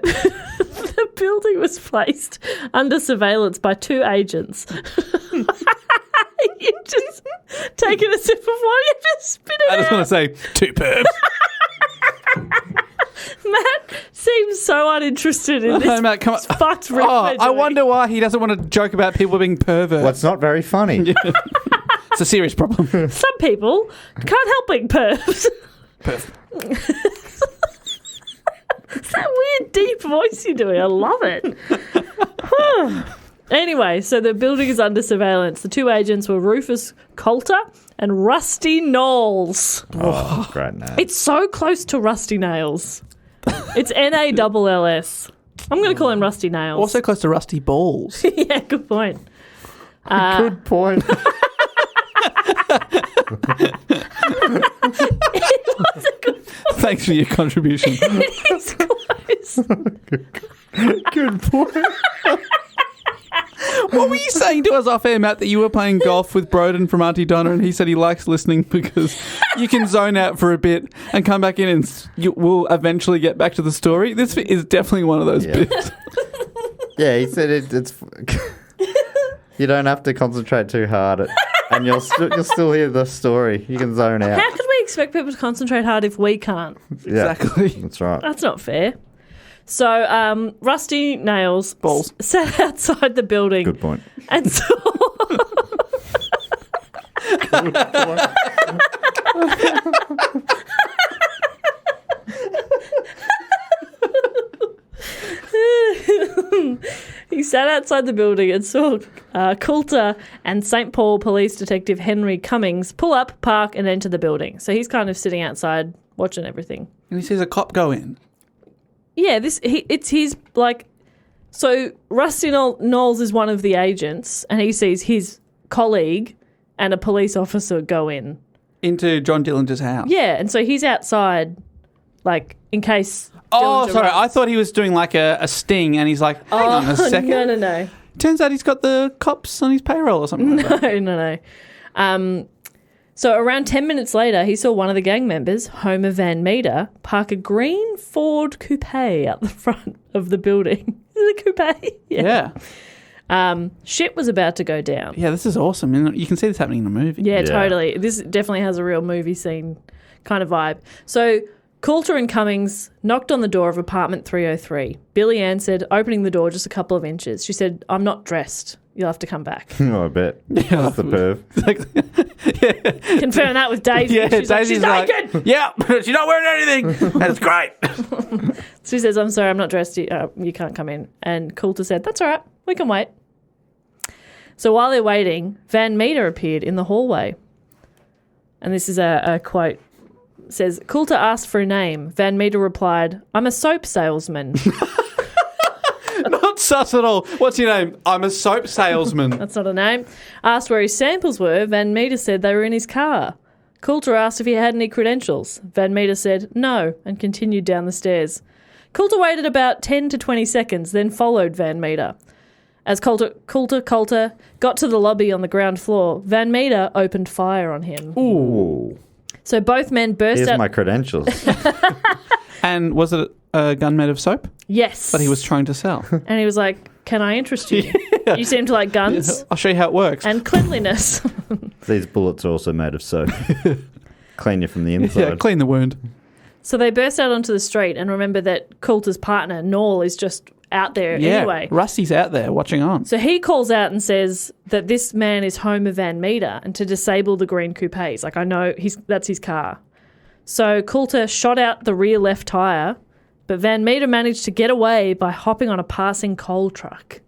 the building was placed under surveillance by 2 agents. You just taking a sip of water, you just spit it I just out. want to say 2 pervs. Matt seems so uninterested in this. No, Matt, come on. Fucked riff Oh, we're I doing. wonder why he doesn't want to joke about people being perverts. Well, it's not very funny. It's a serious problem. Some people can't help being pervs. Perv. It's that weird deep voice you're doing. I love it. Anyway, so the building is under surveillance. The 2 agents were Rufus Coulter and Rusty Knowles. Oh, great name. It's so close to Rusty Nails. It's Nalls. I'm going to call him Rusty Nails. Also close to rusty balls. Yeah, good point. Good point. Thanks for your contribution. It's close. Good point. What were you saying to us off air, Matt, that you were playing golf with Broden from Auntie Donna and he said he likes listening because you can zone out for a bit and come back in and you will eventually get back to the story? This is definitely one of those Yeah. bits. Yeah, he said it's. You don't have to concentrate too hard, and you'll still hear the story. You can zone out. How could we expect people to concentrate hard if we can't? Yeah, Exactly. that's right. That's not fair. So, Rusty Nails Balls. sat outside the building Good point. and saw. He sat outside the building and saw Coulter and St. Paul Police Detective Henry Cummings pull up, park, and enter the building. So he's kind of sitting outside watching everything. And he sees a cop go in. it's his, like, so Rusty Knowles is one of the agents, and he sees his colleague and a police officer go in. Into John Dillinger's house. Yeah, and so he's outside, like, in case Oh, Dillinger sorry. runs. I thought he was doing like a sting, and he's like, hang on a second. No. Turns out he's got the cops on his payroll or something like that. No. So around 10 minutes later, he saw one of the gang members, Homer Van Meter, park a green Ford coupe out the front of the building. Is it a coupe? Yeah. Shit was about to go down. Yeah, this is awesome. You can see this happening in a movie. Yeah, totally. This definitely has a real movie scene kind of vibe. So Coulter and Cummings knocked on the door of apartment 303. Billy answered, opening the door just a couple of inches. She said, I'm not dressed. You'll have to come back. Oh, I bet. That's the perv. Confirm that with Daisy. Yeah, She's Daisy's like, she's naked. yeah, she's not wearing anything. That's great. She says, I'm sorry, I'm not dressed. You can't come in. And Coulter said, that's all right. We can wait. So while they're waiting, Van Meter appeared in the hallway. And this is a quote. It says, Coulter asked for a name. Van Meter replied, I'm a soap salesman. Not sus at all. What's your name? I'm a soap salesman. That's not a name. Asked where his samples were. Van Meter said they were in his car. Coulter asked if he had any credentials. Van Meter said no and continued down the stairs. Coulter waited about 10 to 20 seconds, then followed Van Meter. As Coulter got to the lobby on the ground floor, Van Meter opened fire on him. Ooh. So both men burst Here's out. my credentials. And was it a gun made of soap Yes. that he was trying to sell? And he was like, can I interest you? You seem to like guns I'll show you how it works. and cleanliness. These bullets are also made of soap. Clean you from the inside. Yeah, clean the wound. So they burst out onto the street, and remember that Coulter's partner, Noel, is just out there Yeah, anyway. Rusty's out there watching on. So he calls out and says that this man is Homer Van Meter and to disable the green coupe. He's like, I know, that's his car. So Coulter shot out the rear left tyre, but Van Meter managed to get away by hopping on a passing coal truck.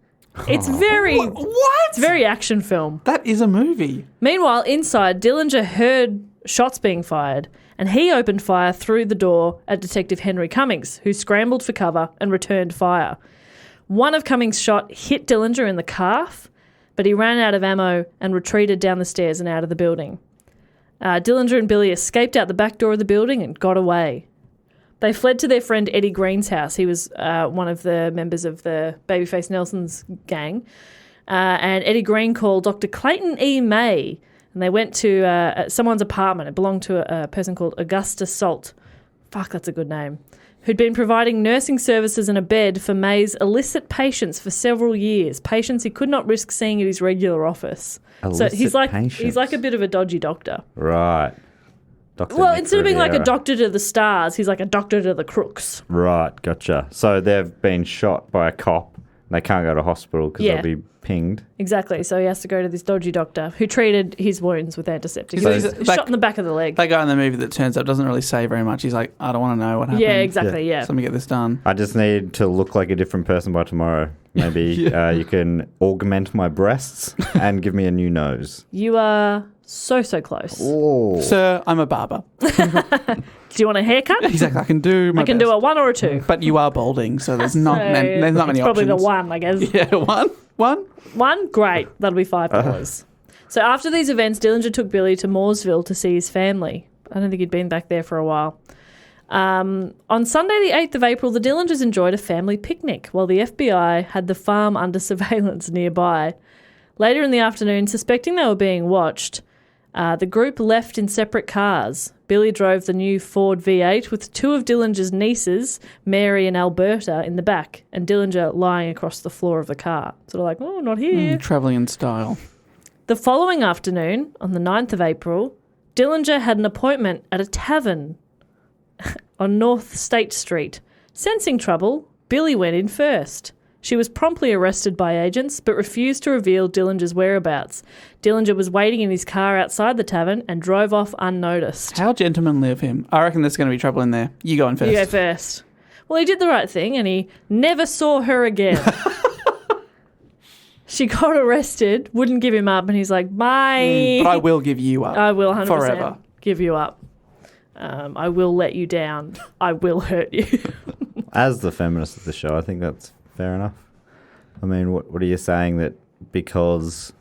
It's very... What? It's very action film. That is a movie. Meanwhile, inside, Dillinger heard shots being fired, and he opened fire through the door at Detective Henry Cummings, who scrambled for cover and returned fire. One of Cummings' shot hit Dillinger in the calf, but he ran out of ammo and retreated down the stairs and out of the building. Dillinger and Billy escaped out the back door of the building and got away. They fled to their friend Eddie Green's house. He was one of the members of the Babyface Nelson's gang. And Eddie Green called Dr. Clayton E. May, and they went to someone's apartment. It belonged to a person called Augusta Salt. Fuck, that's a good name. Who'd been providing nursing services and a bed for May's illicit patients for several years. Patients he could not risk seeing at his regular office. So he's like a bit of a dodgy doctor. Right. Dr. Well, Nick instead of being like a Riviera. doctor to the stars, he's like a doctor to the crooks. Right, gotcha. So they've been shot by a cop. They can't go to hospital because Yeah. they'll be pinged. Exactly. So he has to go to this dodgy doctor who treated his wounds with antiseptic. So He was he's shot in the back of the leg. That guy in the movie that turns up doesn't really say very much. He's like, I don't want to know what happened. Yeah, exactly. Yeah. So let me get this done. I just need to look like a different person by tomorrow. Maybe you can augment my breasts and give me a new nose. You are so close. Oh. Sir, I'm a barber. Do you want a haircut? Exactly. I can do my I can best. do a 1 or a 2. But you are balding, so there's not, So there's not many it's probably options. the 1, I guess. Yeah, one. 1? Great. That'll be $5. So after these events, Dillinger took Billy to Mooresville to see his family. I don't think he'd been back there for a while. On Sunday the 8th of April, the Dillingers enjoyed a family picnic while the FBI had the farm under surveillance nearby. Later in the afternoon, suspecting they were being watched, the group left in separate cars. Billy drove the new Ford V8 with 2 of Dillinger's nieces, Mary and Alberta, in the back, and Dillinger lying across the floor of the car. Sort of like, oh, not here. Travelling in style. The following afternoon, on the 9th of April, Dillinger had an appointment at a tavern on North State Street. Sensing trouble, Billy went in first. She was promptly arrested by agents, but refused to reveal Dillinger's whereabouts. Dillinger was waiting in his car outside the tavern and drove off unnoticed. How gentlemanly of him. I reckon there's going to be trouble in there. You go in first. You go first. Well, he did the right thing, and he never saw her again. She got arrested, wouldn't give him up, and he's like, bye. But I will give you up. I will 100% Forever. give you up. I will let you down. I will hurt you. as the feminist of the show, I think that's fair enough. I mean, what are you saying, that because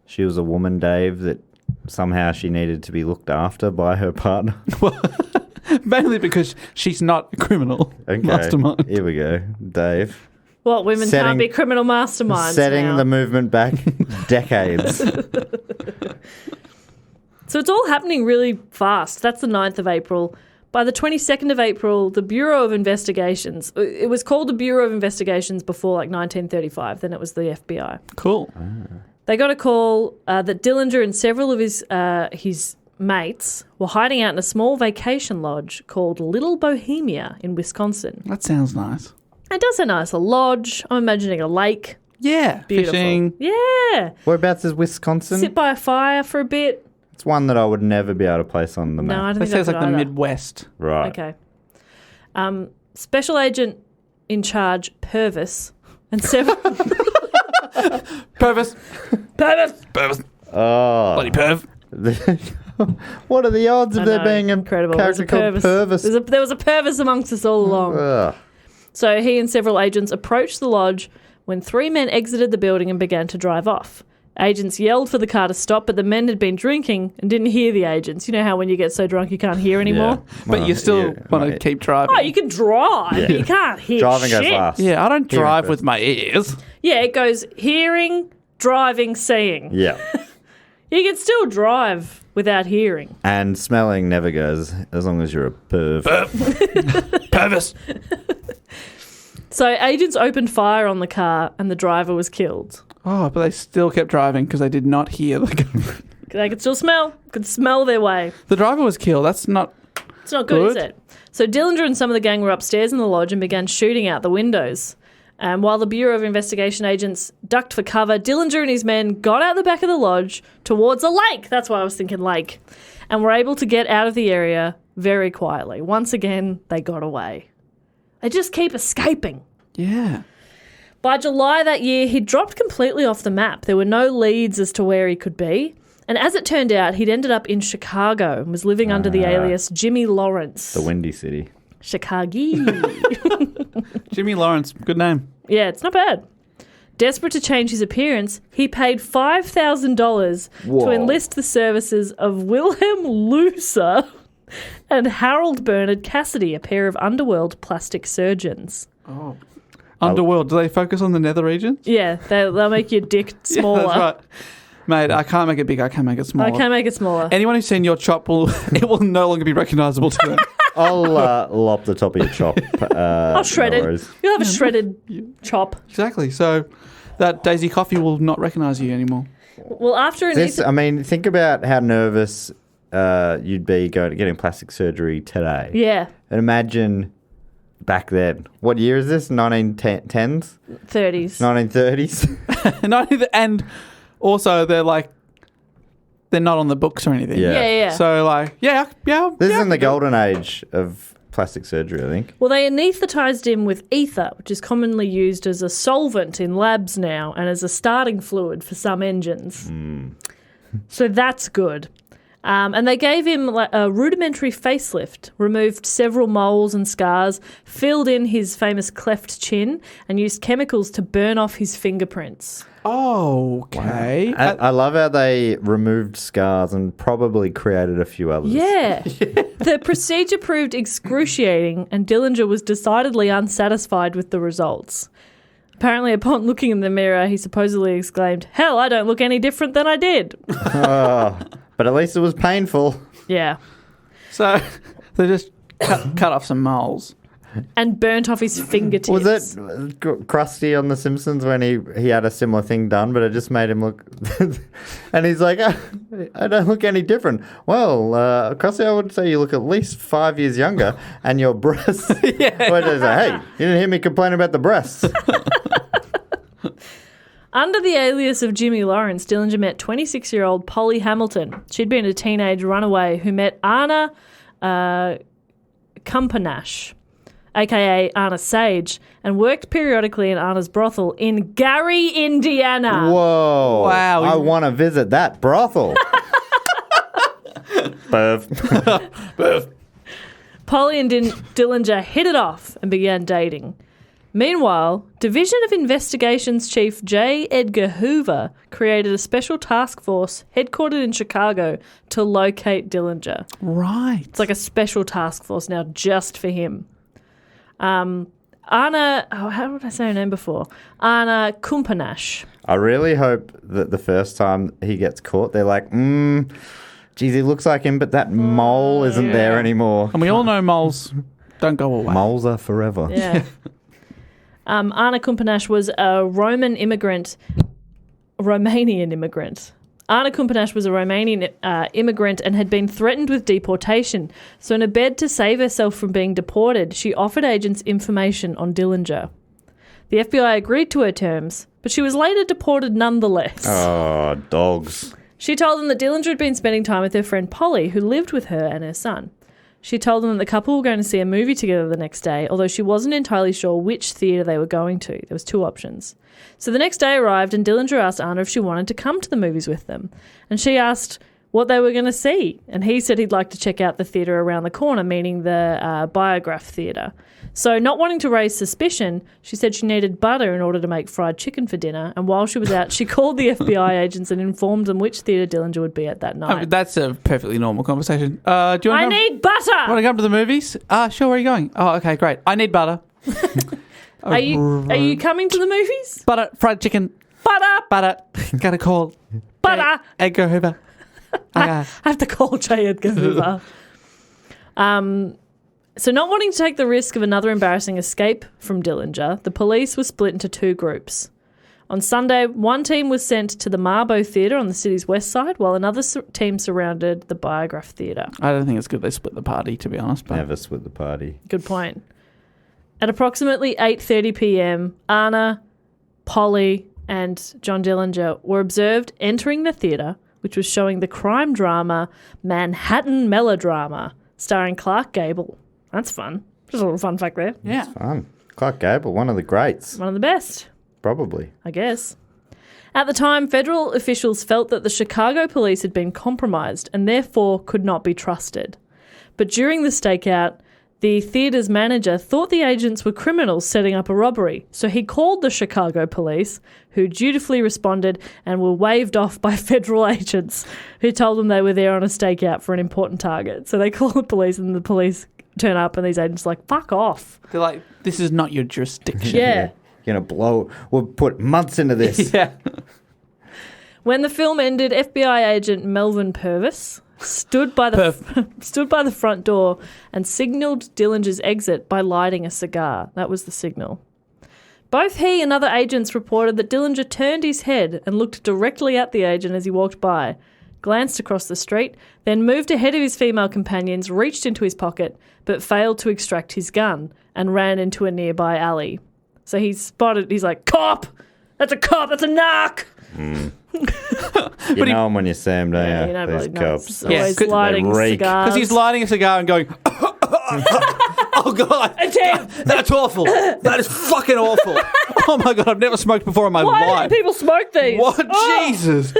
she was a woman, Dave, that somehow she needed to be looked after by her partner? Mainly because she's not a criminal mastermind. Here we go, Dave. What, women can't be criminal masterminds Setting now? the movement back decades. So it's all happening really fast. That's the 9th of April. By the 22nd of April, the Bureau of Investigations, it was called the Bureau of Investigations before like 1935, then it was the FBI. Cool. They got a call that Dillinger and several of his mates were hiding out in a small vacation lodge called Little Bohemia in Wisconsin. That sounds nice. It does sound nice. A lodge. I'm imagining a lake. Yeah. Beautiful. Fishing. Yeah. Whereabouts is Wisconsin? Sit by a fire for a bit. It's one that I would never be able to place on the map. No, I don't That think sounds I like could the either. Midwest. Right. Okay. Special agent in charge, Purvis, and several... Purvis. Purvis! Purvis. Oh. Bloody perv. What are the odds of I there know, being a incredible. character called Purvis? There was a Purvis amongst us all along. Ugh. So he and several agents approached the lodge when 3 men exited the building and began to drive off. Agents yelled for the car to stop, but the men had been drinking and didn't hear the agents. You know how when you get so drunk you can't hear anymore? Yeah. But you still yeah, want to mate. keep driving. Oh, you can drive, but you can't hear Driving shit. goes fast. Yeah, I don't Hearing drive first. with my ears. Yeah, it goes hearing, driving, seeing. Yeah. You can still drive without hearing. And smelling never goes as long as you're a perv. Purvis. So agents opened fire on the car and the driver was killed. Oh, but they still kept driving because they did not hear the gun. They could still smell their way. The driver was killed. That's not... It's not good, is Good. it? So Dillinger and some of the gang were upstairs in the lodge and began shooting out the windows. While the Bureau of Investigation agents ducked for cover, Dillinger and his men got out the back of the lodge towards a lake. That's why I was thinking lake. And were able to get out of the area very quietly. Once again, they got away. They just keep escaping. Yeah. By July that year, he'd dropped completely off the map. There were no leads as to where he could be. And as it turned out, he'd ended up in Chicago and was living under the alias Jimmy Lawrence. The Windy City. Chicago. Jimmy Lawrence. Good name. Yeah, it's not bad. Desperate to change his appearance, he paid $5,000 to Whoa. enlist the services of Wilhelm Looser and Harold Bernard Cassidy, a pair of underworld plastic surgeons. Underworld. Do they focus on the nether regions? Yeah, they'll make your dick smaller. Yeah, that's right. Mate, I can't make it big. I can make it smaller. I can make it smaller. Anyone who's seen your chop it will no longer be recognisable to them. I'll lop the top of your chop. I'll shred no it. worries. You'll have a shredded chop. Exactly. So that Daisy Coffee will not recognise you anymore. Well, after an Think about how nervous you'd be getting plastic surgery today. yeah, And imagine back then. What year is this? 1910s? 30s. 1930s? And also, they're not on the books or anything. Yeah. Yeah. So, yeah. This is in the golden age of plastic surgery, I think. Well, they anaesthetised him with ether, which is commonly used as a solvent in labs now and as a starting fluid for some engines. So that's good. And they gave him a rudimentary facelift, removed several moles and scars, filled in his famous cleft chin, and used chemicals to burn off his fingerprints. Oh, okay. I love how they removed scars and probably created a few others. Yeah. The procedure proved excruciating, and Dillinger was decidedly unsatisfied with the results. Apparently, upon looking in the mirror, he supposedly exclaimed, "Hell, I don't look any different than I did." But at least it was painful. Yeah. So they just cut off some moles. And burnt off his fingertips. Was it Krusty on The Simpsons when he had a similar thing done, but it just made him look... and he's like, I don't look any different. Well, Krusty, I would say you look at least 5 years younger, and your breasts... yeah. What is it? Hey, you didn't hear me complain about the breasts. Under the alias of Jimmy Lawrence, Dillinger met 26-year-old Polly Hamilton. She'd been a teenage runaway who met Anna Kumpanash, a.k.a. Anna Sage, and worked periodically in Anna's brothel in Gary, Indiana. Whoa. Wow. I want to visit that brothel. Perv. Polly and Dillinger hit it off and began dating. Meanwhile, Division of Investigations Chief J. Edgar Hoover created a special task force headquartered in Chicago to locate Dillinger. Right. It's like a special task force now just for him. Anna, how did I say her name before? Anna Kumpanash. I really hope that the first time he gets caught, they're like, geez, he looks like him, but that mole isn't there anymore. And we all know moles don't go away. Moles are forever. Yeah. Anna Kumpanash was a Romanian immigrant. Anna Kumpanash was a Romanian immigrant and had been threatened with deportation. So in a bid to save herself from being deported, she offered agents information on Dillinger. The FBI agreed to her terms, but she was later deported nonetheless. Oh, dogs. She told them that Dillinger had been spending time with her friend Polly, who lived with her and her son. She told them that the couple were going to see a movie together the next day, although she wasn't entirely sure which theatre they were going to. There was 2 options. So the next day arrived and Dillinger asked Anna if she wanted to come to the movies with them. And she asked what they were going to see. And he said he'd like to check out the theatre around the corner, meaning the Biograph Theatre. So not wanting to raise suspicion, she said she needed butter in order to make fried chicken for dinner. And while she was out, she called the FBI agents and informed them which theatre Dillinger would be at that night. I mean, that's a perfectly normal conversation. Do you want I need butter! Want to come to the movies? Sure, where are you going? Oh, okay, great. I need butter. Are you coming to the movies? Butter, fried chicken, butter. Gotta call Butter! Edgar Hoover. I have to call J. Edgar Hoover. So not wanting to take the risk of another embarrassing escape from Dillinger, the police were split into 2 groups. On Sunday, one team was sent to the Marbo Theatre on the city's west side, while another team surrounded the Biograph Theatre. I don't think it's good they split the party, to be honest. But Never split the party. Good point. At approximately 8:30 p.m, Anna, Polly and John Dillinger were observed entering the theatre, which was showing the crime drama Manhattan Melodrama, starring Clark Gable. That's fun. Just a little fun fact there. yeah. Fun. Clark Gable, one of the greats. One of the best, Probably. I guess. At the time, federal officials felt that the Chicago police had been compromised and therefore could not be trusted. But during the stakeout, the theatre's manager thought the agents were criminals setting up a robbery, so he called the Chicago police, who dutifully responded and were waved off by federal agents who told them they were there on a stakeout for an important target. So they called the police and the police turn up and these agents are like, fuck off. They're like, this is not your jurisdiction. Yeah. You're going to blow. We'll put months into this. Yeah. When the film ended, FBI agent Melvin Purvis stood by the front door and signalled Dillinger's exit by lighting a cigar. That was the signal. Both he and other agents reported that Dillinger turned his head and looked directly at the agent as he walked by, glanced across the street, then moved ahead of his female companions, reached into his pocket, but failed to extract his gun and ran into a nearby alley. So he's like, cop! That's a cop! That's a narc! You know them when you see them, don't you? You know, These like, cops. always They lighting reek. cigars. Because he's lighting a cigar and going, oh, God. That's awful. That is fucking awful. Oh, my God. I've never smoked before in my Why life. do people smoke these? What? Oh! Jesus.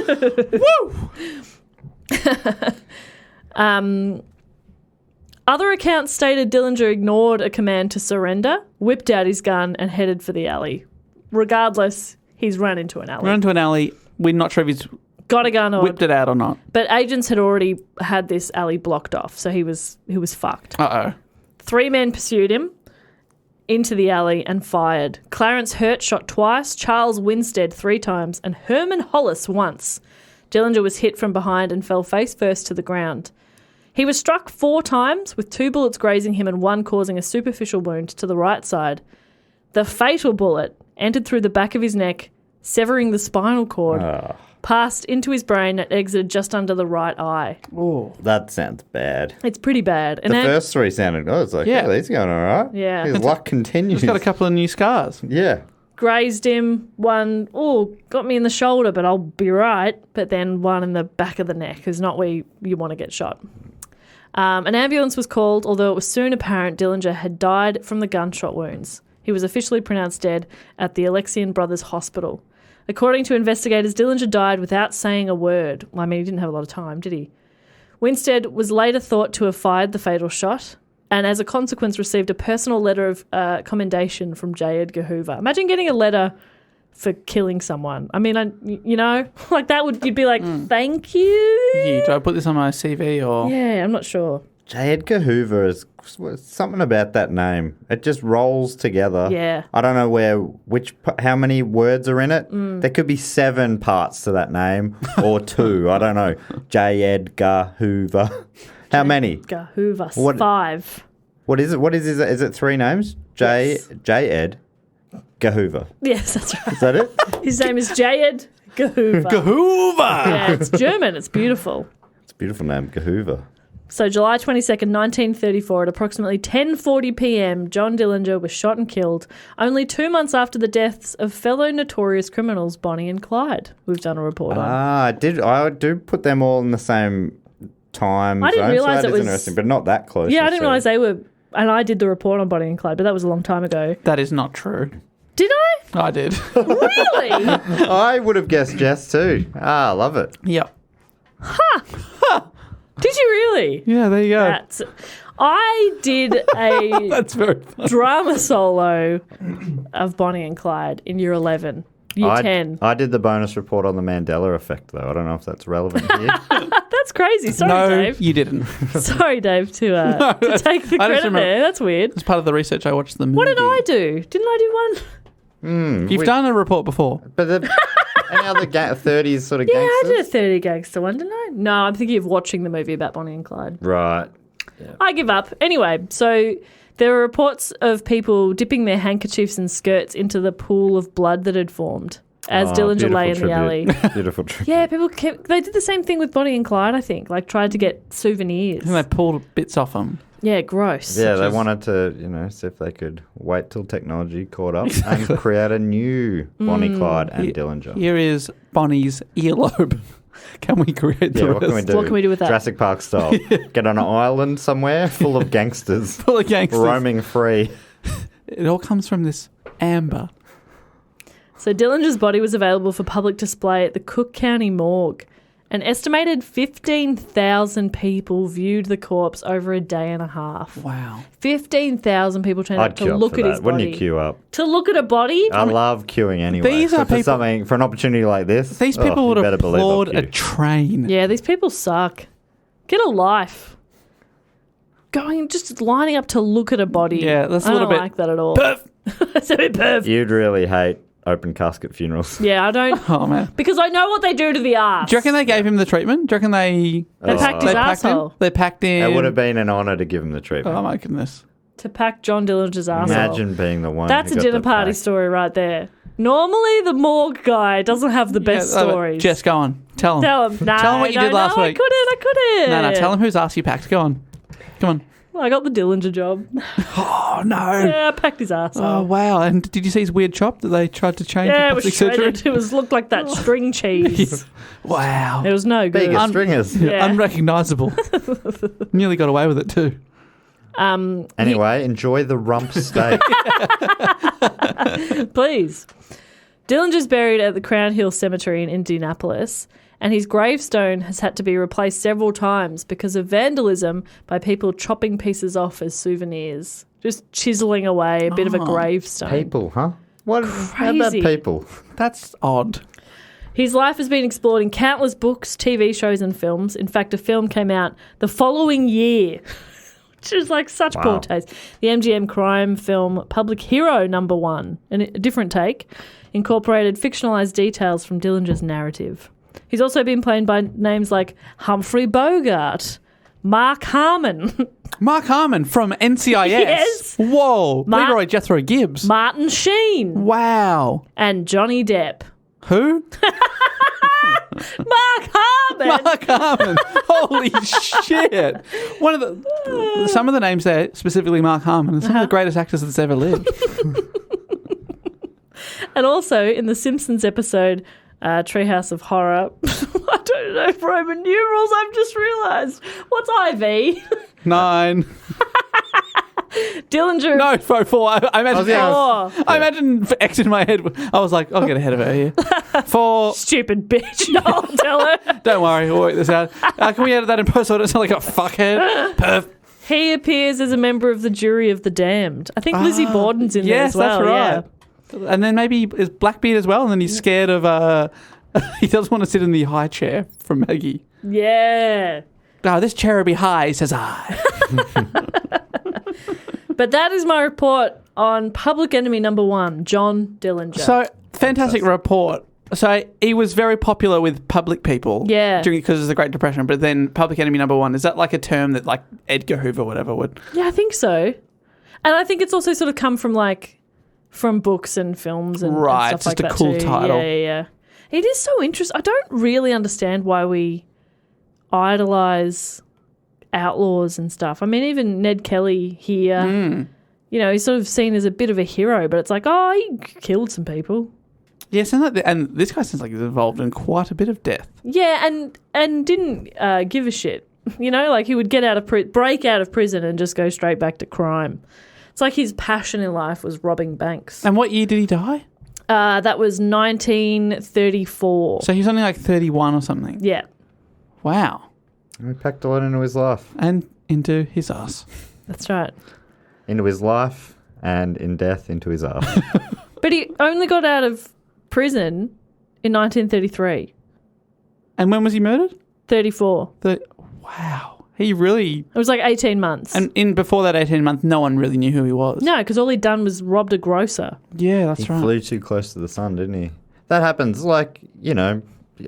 Woo. Other accounts stated Dillinger ignored a command to surrender, whipped out his gun, and headed for the alley. Regardless, he's run into an alley. Run into an alley. We're not sure if he's Got a gun or whipped it out or not. but agents had already had this alley blocked off, so he was fucked. Uh-oh. 3 men pursued him into the alley and fired. Clarence Hurt shot twice, Charles Winstead 3 times, and Herman Hollis once. Dillinger was hit from behind and fell face first to the ground. He was struck 4 times, with 2 bullets grazing him and 1 causing a superficial wound to the right side. The fatal bullet entered through the back of his neck, severing the spinal cord, passed into his brain and exited just under the right eye. Oh. That sounds bad. It's pretty bad. And The first 3 sounded good. It's like, Yeah. yeah, he's going all right. Yeah. His luck continues. He's got a couple of new scars. Yeah. grazed him, one, got me in the shoulder, but I'll be right, but then one in the back of the neck is not where you want to get shot. An ambulance was called, although it was soon apparent Dillinger had died from the gunshot wounds. He was officially pronounced dead at the Alexian Brothers Hospital. According to investigators, Dillinger died without saying a word. Well, I mean, he didn't have a lot of time, did he? Winstead was later thought to have fired the fatal shot. and as a consequence received a personal letter of commendation from J. Edgar Hoover. Imagine getting a letter for killing someone. I mean, like that you'd be like, thank you. Yeah, do I put this on my CV or? Yeah, I'm not sure. J. Edgar Hoover is something about that name. It just rolls together. Yeah. I don't know how many words are in it. There could be 7 parts to that name or 2. I don't know. J. Edgar Hoover. How many? Edgar Hoover. What- 5. What is it? Is it 3 names? J. Ed Gahoover. Yes, that's right. Is that it? His name is J. Edgar Hoover. Hoover! Yeah, it's German. It's beautiful. It's a beautiful name, Gahoover. So July 22nd, 1934, at approximately 10:40 p.m., John Dillinger was shot and killed only 2 months after the deaths of fellow notorious criminals Bonnie and Clyde. We've done a report on. I do put them all in the same time I didn't zone, realise so that it is was- interesting, but not that close. Yeah, I didn't realise necessarily. they were, and I did the report on Bonnie and Clyde, but that was a long time ago. That is not true. Did I? I did. Really? I would have guessed Jess too. I love it. Yep. Did you really? Yeah, there you go. I did a That's very funny. drama solo of Bonnie and Clyde in year 11, year 10. I did the bonus report on the Mandela effect, though. I don't know if that's relevant here. That's crazy. Sorry, No, Dave. you didn't. Sorry, Dave, to take the I just credit remember- there. That's weird. As part of the research, I watched the movie. What did I do? Didn't I do one? You've done a report before. But any other 30s sort of Yeah, I gangsters? did a 30 gangster one, didn't I? No, I'm thinking of watching the movie about Bonnie and Clyde. Right. I give up. Anyway, so there were reports of people dipping their handkerchiefs and skirts into the pool of blood that had formed as Dillinger lay in the alley. Beautiful tribute. Yeah, they did the same thing with Bonnie and Clyde, I think, like tried to get souvenirs. And they pulled bits off them. Yeah, gross. Yeah, they wanted to, see if they could wait till technology caught up and create a new Bonnie, Clyde and Dillinger. Here is Bonnie's earlobe. Can we create the What can we rest? do? What can we do with that? Jurassic Park style. Get on an island somewhere full of gangsters Full of gangsters. roaming free. It all comes from this amber. So Dillinger's body was available for public display at the Cook County morgue. An estimated 15,000 people viewed the corpse over a day and a half. Wow. 15,000 people turned up I'd to queue up look for at that. his body. Wouldn't you queue up? To look at a body? I love queuing anyway. These so are for people- something, for an opportunity like this, These people you would better believe I'll applaud a queue. train. Yeah, these people suck. Get a life. Just lining up to look at a body. Yeah, that's a I little don't bit like that at all. perf. That's a bit perv. You'd really hate open casket funerals. Yeah, I don't. Oh, man. Because I know what they do to the ass. Do you reckon they gave him the treatment? Do you reckon they packed his packed him? asshole. They packed him. It would have been an honour to give him the treatment. Oh, my goodness. To pack John Dillinger's asshole. Imagine being the one. That's who a got dinner the party pack. story right there. Normally, the morgue guy doesn't have the best Yeah, stories. Jess, go on. Tell him. Tell him. No, Tell him what you did last week. I couldn't. No, tell him whose ass you packed. Go on. Come on. I got the Dillinger job. Oh, no. Yeah, I packed his ass. Oh, wow. And did you see his weird chop that they tried to change? Yeah, for it was plastic surgery? shredded. It looked like that string cheese. Wow. It was no good. Bigger stringers. Yeah. Unrecognisable. Nearly got away with it too. Anyway, enjoy the rump steak. Please. Dillinger's buried at the Crown Hill Cemetery in Indianapolis, and his gravestone has had to be replaced several times because of vandalism by people chopping pieces off as souvenirs. Just chiseling away a bit of a gravestone. People, huh? What? How about Crazy. people? That's odd. His life has been explored in countless books, TV shows, and films. In fact, a film came out the following year, which is like such poor taste. The MGM crime film Public Hero #1, and a different take, incorporated fictionalized details from Dillinger's narrative. He's also been played by names like Humphrey Bogart, Mark Harmon, Mark Harmon from NCIS. Yes. Whoa. Mark- Leroy Jethro Gibbs. Martin Sheen, Wow. and Johnny Depp. Who? Mark Harmon! Mark Harmon. Holy shit. Some of the names there, specifically Mark Harmon, are some of the greatest actors that's ever lived. And also in the Simpsons episode Treehouse of Horror. I don't know Roman numerals, I've just realised. What's IV? 9. Dillinger. No, 4. I imagine. Four. I imagine for X in my head. I was like, I'll get ahead of her here. 4. Stupid bitch. No, I'll tell her. Don't worry, we'll work this out. Can we edit that in post so I don't sound like a fuckhead? Perf. He appears as a member of the jury of the damned. I think Lizzie Borden's in there as well. Yes, that's right. And then maybe is Blackbeard as well, and then he's scared of... he doesn't want to sit in the high chair from Maggie. Yeah. Oh, this chair will be high, he says I. But that is my report on Public Enemy number 1, John Dillinger. So, fantastic report. So, he was very popular with public people. Yeah. Because of the Great Depression. But then Public Enemy number 1, is that like a term that like Edgar Hoover or whatever would... Yeah, I think so. And I think it's also sort of come from books and films and, right, and stuff just like a that cool too. title. Yeah. It is so interesting. I don't really understand why we idolise outlaws and stuff. I mean, even Ned Kelly here, he's sort of seen as a bit of a hero, but it's like, oh, he killed some people. Yes, and this guy seems like he's involved in quite a bit of death. Yeah, and didn't give a shit. Like he would break out of prison and just go straight back to crime. It's like his passion in life was robbing banks. And what year did he die? That was 1934. So he was only like 31 or something. Yeah. Wow. He packed a lot into his life. And into his ass. That's right. Into his life and in death into his ass. But he only got out of prison in 1933. And when was he murdered? 34. Wow. He really... It was like 18 months. And before that 18 months, no one really knew who he was. No, because all he'd done was robbed a grocer. Yeah, that's He right. flew too close to the sun, didn't he? That happens. Like, I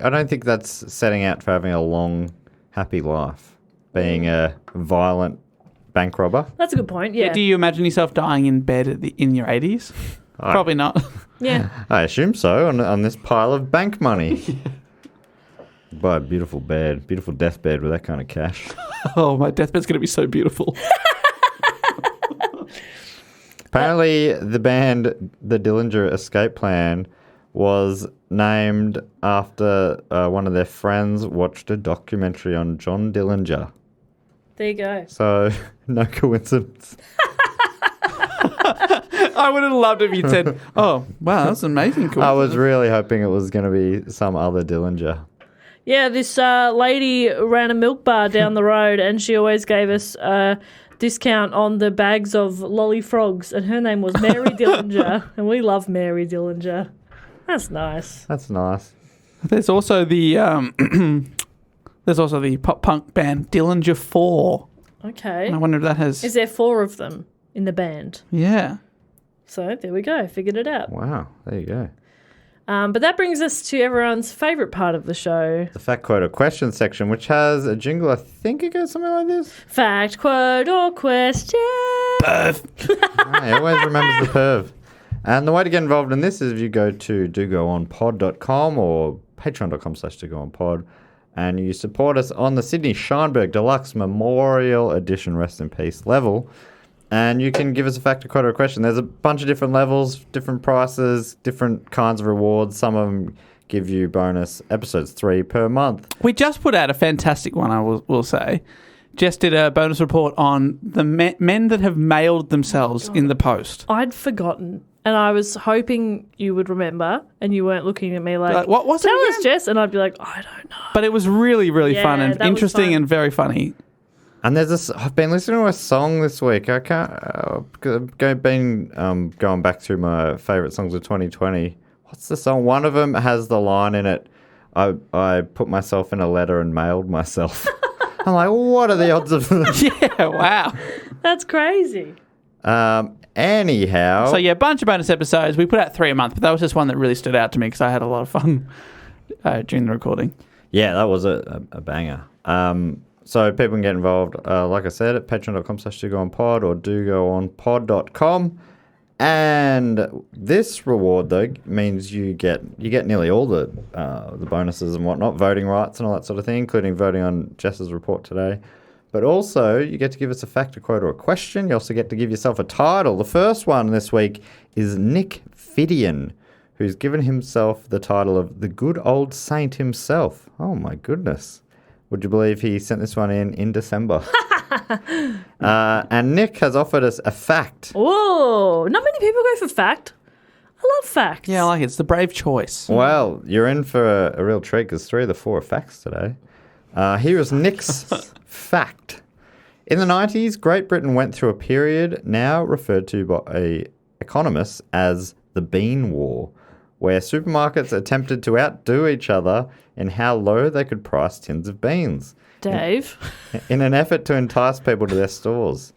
don't think that's setting out for having a long, happy life. Being a violent bank robber. That's a good point, yeah. Do you imagine yourself dying in bed in your 80s? Probably not. Yeah. I assume so, on this pile of bank money. Buy a beautiful deathbed with that kind of cash. Oh, my deathbed's going to be so beautiful. Apparently, the band, the Dillinger Escape Plan, was named after one of their friends watched a documentary on John Dillinger. There you go. So, no coincidence. I would have loved if you'd said, oh, wow, that's amazing. Cool. I was really hoping it was going to be some other Dillinger. Yeah, this lady ran a milk bar down the road and she always gave us a discount on the bags of lolly frogs, and her name was Mary Dillinger, and we love Mary Dillinger. That's nice. That's nice. There's also the pop punk band Dillinger 4. Okay. And I wonder if that has... Is there 4 of them in the band? Yeah. So there we go. Figured it out. Wow, there you go. But that brings us to everyone's favourite part of the show. The fact, quote, or question section, which has a jingle. I think it goes something like this. Fact, quote, or question. Perv. He always remembers the perv. And the way to get involved in this is if you go to dogoonpod.com or patreon.com/dogoonpod and you support us on the Sydney Scheinberg Deluxe Memorial Edition Rest in Peace level. And you can give us a fact, a quote, or a question. There's a bunch of different levels, different prices, different kinds of rewards. Some of them give you bonus episodes, 3 per month. We just put out a fantastic one, I will say. Jess did a bonus report on the men that have mailed themselves in the post. I'd forgotten. And I was hoping you would remember, and you weren't looking at me like, What was it tell us, again? Jess. And I'd be like, I don't know. But it was really, really Yeah, fun and that was interesting fun. and very funny. And there's this. I've been listening to a song this week. I can't. Going back through my favourite songs of 2020. What's the song? One of them has the line in it. I put myself in a letter and mailed myself. I'm like, what are the odds of this? Yeah, wow. That's crazy. Anyhow. So, yeah, a bunch of bonus episodes. We put out 3 a month, but that was just one that really stood out to me because I had a lot of fun during the recording. Yeah, that was a banger. So people can get involved, like I said, at patreon.com/dogoonpod or dogoonpod.com. And this reward, though, means you get nearly all the bonuses and whatnot, voting rights and all that sort of thing, including voting on Jess's report today. But also, you get to give us a fact, a quote, or a question. You also get to give yourself a title. The first one this week is Nick Fidian, who's given himself the title of the good old saint himself. Oh, my goodness. Would you believe he sent this one in December? And Nick has offered us a fact. Oh, not many people go for fact. I love facts. Yeah, I like it. It's the brave choice. Well, you're in for a real treat because 3 of the 4 are facts today. Here is Nick's fact. In the 90s, Great Britain went through a period now referred to by economists as the Bean War, where supermarkets attempted to outdo each other in how low they could price tins of beans Dave. in an effort to entice people to their stores.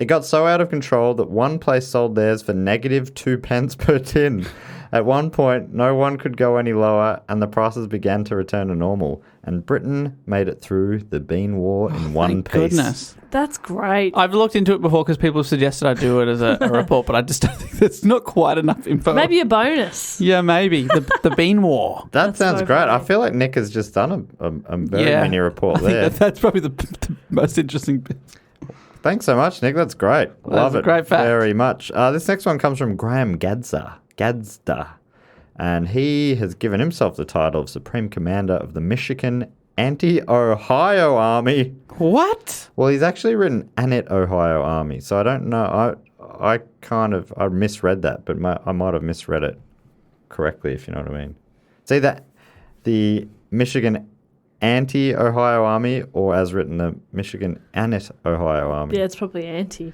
It got so out of control that one place sold theirs for negative 2 pence per tin. At one point, no one could go any lower, and the prices began to return to normal. And Britain made it through the Bean War in one Thank piece. goodness. That's great. I've looked into it before because people have suggested I do it as a report, but I just don't think there's not quite enough info. Maybe a bonus. Yeah, maybe. The Bean War. That That's sounds so great. funny. I feel like Nick has just done a very mini report I think there. that's probably the most interesting bit. Thanks so much, Nick. That's great. Love a it great fact. very much. This next one comes from Graham Gadsda. And he has given himself the title of Supreme Commander of the Michigan Anti-Ohio Army. What? Well, he's actually written Annette Ohio Army, so I don't know. I misread that, but I might have misread it correctly, if you know what I mean. It's either the Michigan Anti-Ohio Army or, as written, the Michigan Annette Ohio Army. Yeah, it's probably anti.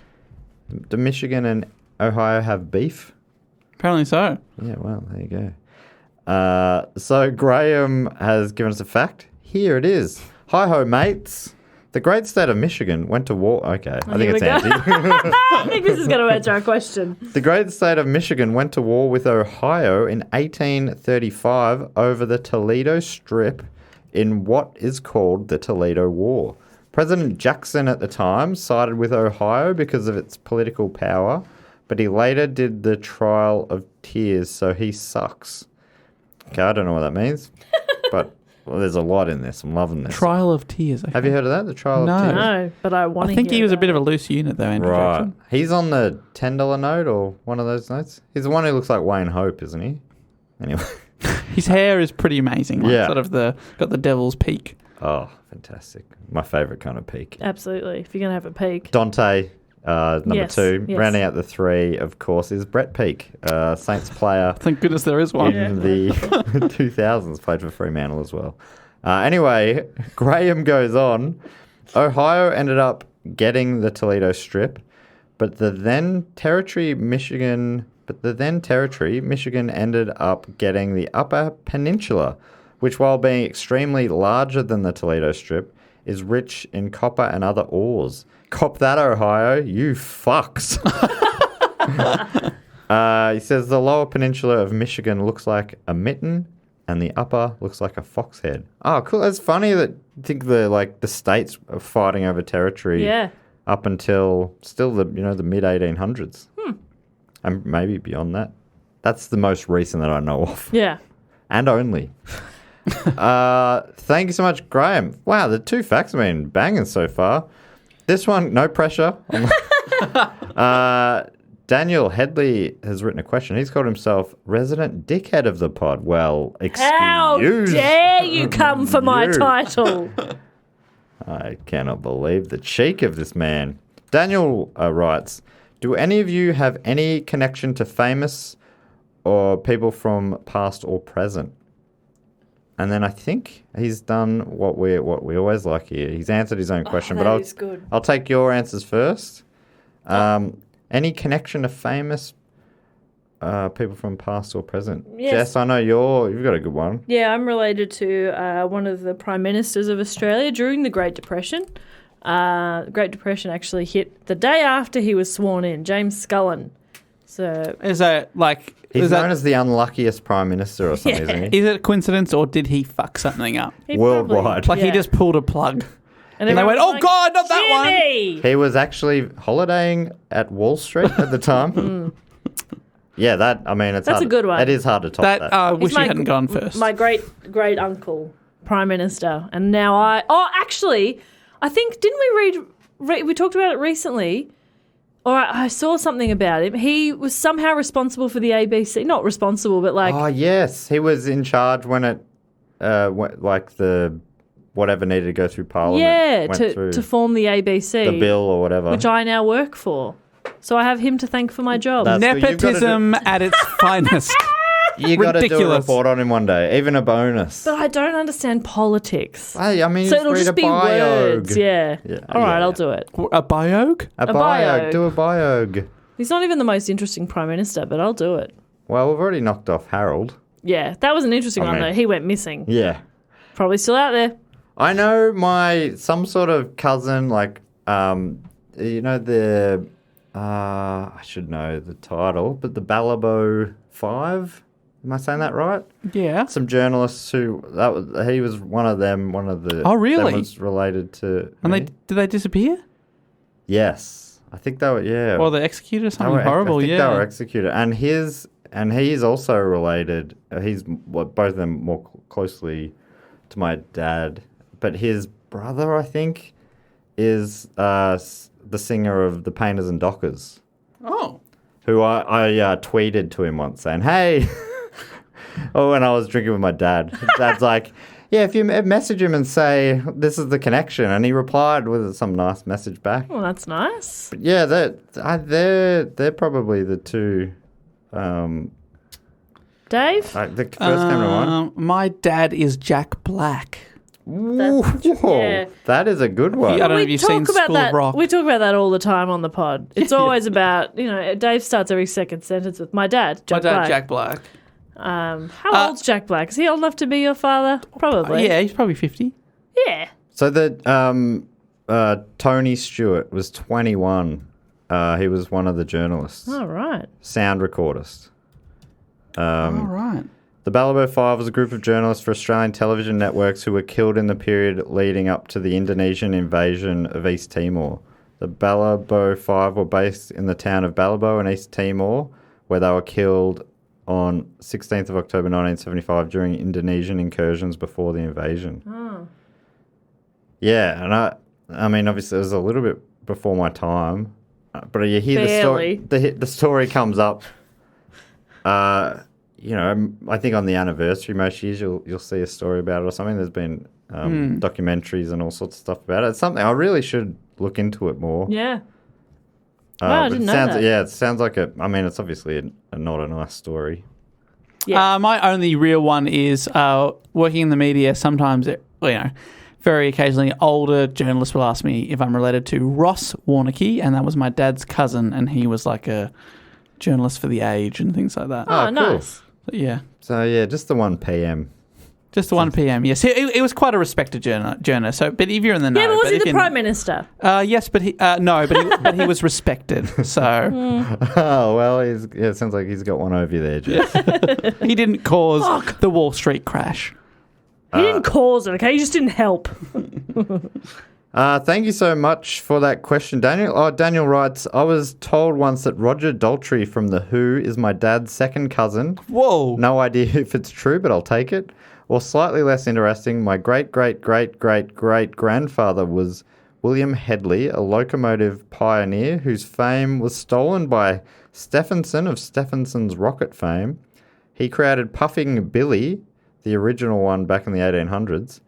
Do Michigan and Ohio have beef? Apparently so. Yeah, well, there you go. So Graham has given us a fact. Here it is. Hi-ho, mates. The great state of Michigan went to war. Okay, I think Here it's we go. anti. I think this is going to answer our question. The great state of Michigan went to war with Ohio in 1835 over the Toledo Strip in what is called the Toledo War. President Jackson at the time sided with Ohio because of its political power, but he later did the Trial of Tears, so he sucks. Okay, I don't know what that means, but there's a lot in this. I'm loving this. Trial of Tears. Okay. Have you heard of that? The Trial No. of Tears? No, but I want to I think hear he was a about bit it. of a loose unit, though, Andrew Right. Jackson. He's on the $10 note or one of those notes. He's the one who looks like Wayne Hope, isn't he? Anyway. His hair is pretty amazing. Like Yeah. Sort of got the devil's peak. Oh, fantastic. My favourite kind of peak. Absolutely. If you're going to have a peak. Dante, number Yes, 2. yes. Rounding out the 3, of course, is Brett Peake, Saints player Thank goodness there is one. in the 2000s, played for Fremantle as well. Anyway, Graham goes on. Ohio ended up getting the Toledo Strip, but the then territory Michigan ended up getting the Upper Peninsula, which, while being extremely larger than the Toledo Strip, is rich in copper and other ores. Cop that, Ohio, you fucks. He says the lower peninsula of Michigan looks like a mitten, and the upper looks like a fox head. Oh, cool. It's funny that I think the states are fighting over territory Yeah. up until still the mid 1800s, and maybe beyond that. That's the most recent that I know of, Yeah. and only. Thank you so much, Graham. Wow, the 2 facts have been banging so far. This one, no pressure. Daniel Headley has written a question. He's called himself resident dickhead of the pod. Well, excuse How dare you come for my you. title? I cannot believe the cheek of this man. Daniel writes, do any of you have any connection to famous or people from past or present? And then I think he's done what we always like here. He's answered his own question, but I'll take your answers first. Any connection to famous people from past or present? Yes. Jess, I know you've got a good one. Yeah, I'm related to one of the Prime Ministers of Australia during the Great Depression. The Great Depression actually hit the day after he was sworn in, James Scullin. So Is that like... He's is known that, as the unluckiest prime minister or something, isn't he? is it a coincidence or did he fuck something up? he Worldwide. Like he just pulled a plug. And they everyone went, was oh, like, God, not that one. Jimmy! He was actually holidaying at Wall Street at the time. Yeah, it's That's hard. a good one. It is hard to top that. I wish He's you hadn't gone first. My great uncle, Prime Minister, and now actually, I think didn't we talked about it recently, or I saw something about him. He was somehow responsible for the ABC, not responsible, but like Oh, yes. He was in charge when it, the whatever needed to go through Parliament. went through to form the ABC, the bill or whatever. which I now work for. So I have him to thank for my job. That's- Nepotism at its finest. You got to do a Ridiculous. report on him one day, even a bonus. But I don't understand politics. Hey, I mean, So just it'll read just a be biog. words. Yeah. All right, I'll do it. A biog? A biog. biog. Do a biog. He's not even the most interesting prime minister, but I'll do it. Well, we've already knocked off Harold. Yeah, that was an interesting one, mean- though. He went missing. Yeah. Probably still out there. I know some sort of cousin, like, you know, I should know the title, but the Ballabo 5? Am I saying that right? Yeah. Some journalists he was one of them, one of the... Oh, really? That was related to And me. did they disappear? Yes. I think they were, yeah. Or they executed They something were- horrible, I think yeah. they were executed. And he's also related. Both of them more closely to my dad. But his brother, I think, is the singer of the Painters and Dockers, Oh. who I tweeted to him once saying, "Hey," when I was drinking with my dad. Dad's like, "Yeah, if you message him and say this is the connection," and he replied with some nice message back. Well, that's nice. But yeah, they're probably the two. Dave? The first came to mind. My dad is Jack Black. yeah. That is a good one. I don't know if you've seen School that. of Rock. We talk about that all the time on the pod. It's always about, Dave starts every second sentence with my dad, Jack Black. Jack Black. How old's Jack Black? Is he old enough to be your father? Probably. Yeah, he's probably 50. Yeah. So Tony Stewart was 21. He was one of the journalists, All right. sound recordist. All right. The Ballabo Five was a group of journalists for Australian television networks who were killed in the period leading up to the Indonesian invasion of East Timor. The Ballabo Five were based in the town of Ballabo in East Timor, where they were killed on 16th of October 1975 during Indonesian incursions before the invasion. Oh. Yeah, and I mean, obviously it was a little bit before my time, but you hear the story. The story comes up. I think on the anniversary most years you'll see a story about it or something. There's been documentaries and all sorts of stuff about it. It's something I really should look into it more. Yeah. Wow, I didn't know that. Yeah, it sounds like it's obviously not a nice story. Yeah. My only real one is working in the media. Sometimes, very occasionally, older journalists will ask me if I'm related to Ross Warneke, and that was my dad's cousin, and he was like a journalist for The Age and things like that. Oh, cool. nice. So, yeah. So yeah, just the 1 p.m. Just the 1 p.m. Yes, it was quite a respected journalist. So, but if you're in the know, Yeah, but was he if the you're Prime Minister? Yes, but he but he was respected. So Oh well, it sounds like he's got one over you there, Jeff. he didn't cause the Wall Street crash. He didn't cause it, okay? He just didn't help. Thank you so much for that question, Daniel. Daniel writes, I was told once that Roger Daltrey from The Who is my dad's second cousin. Whoa. No idea if it's true, but I'll take it. Or slightly less interesting, my great-great-great-great-great-grandfather was William Headley, a locomotive pioneer whose fame was stolen by Stephenson of Stephenson's rocket fame. He created Puffing Billy, the original one back in the 1800s.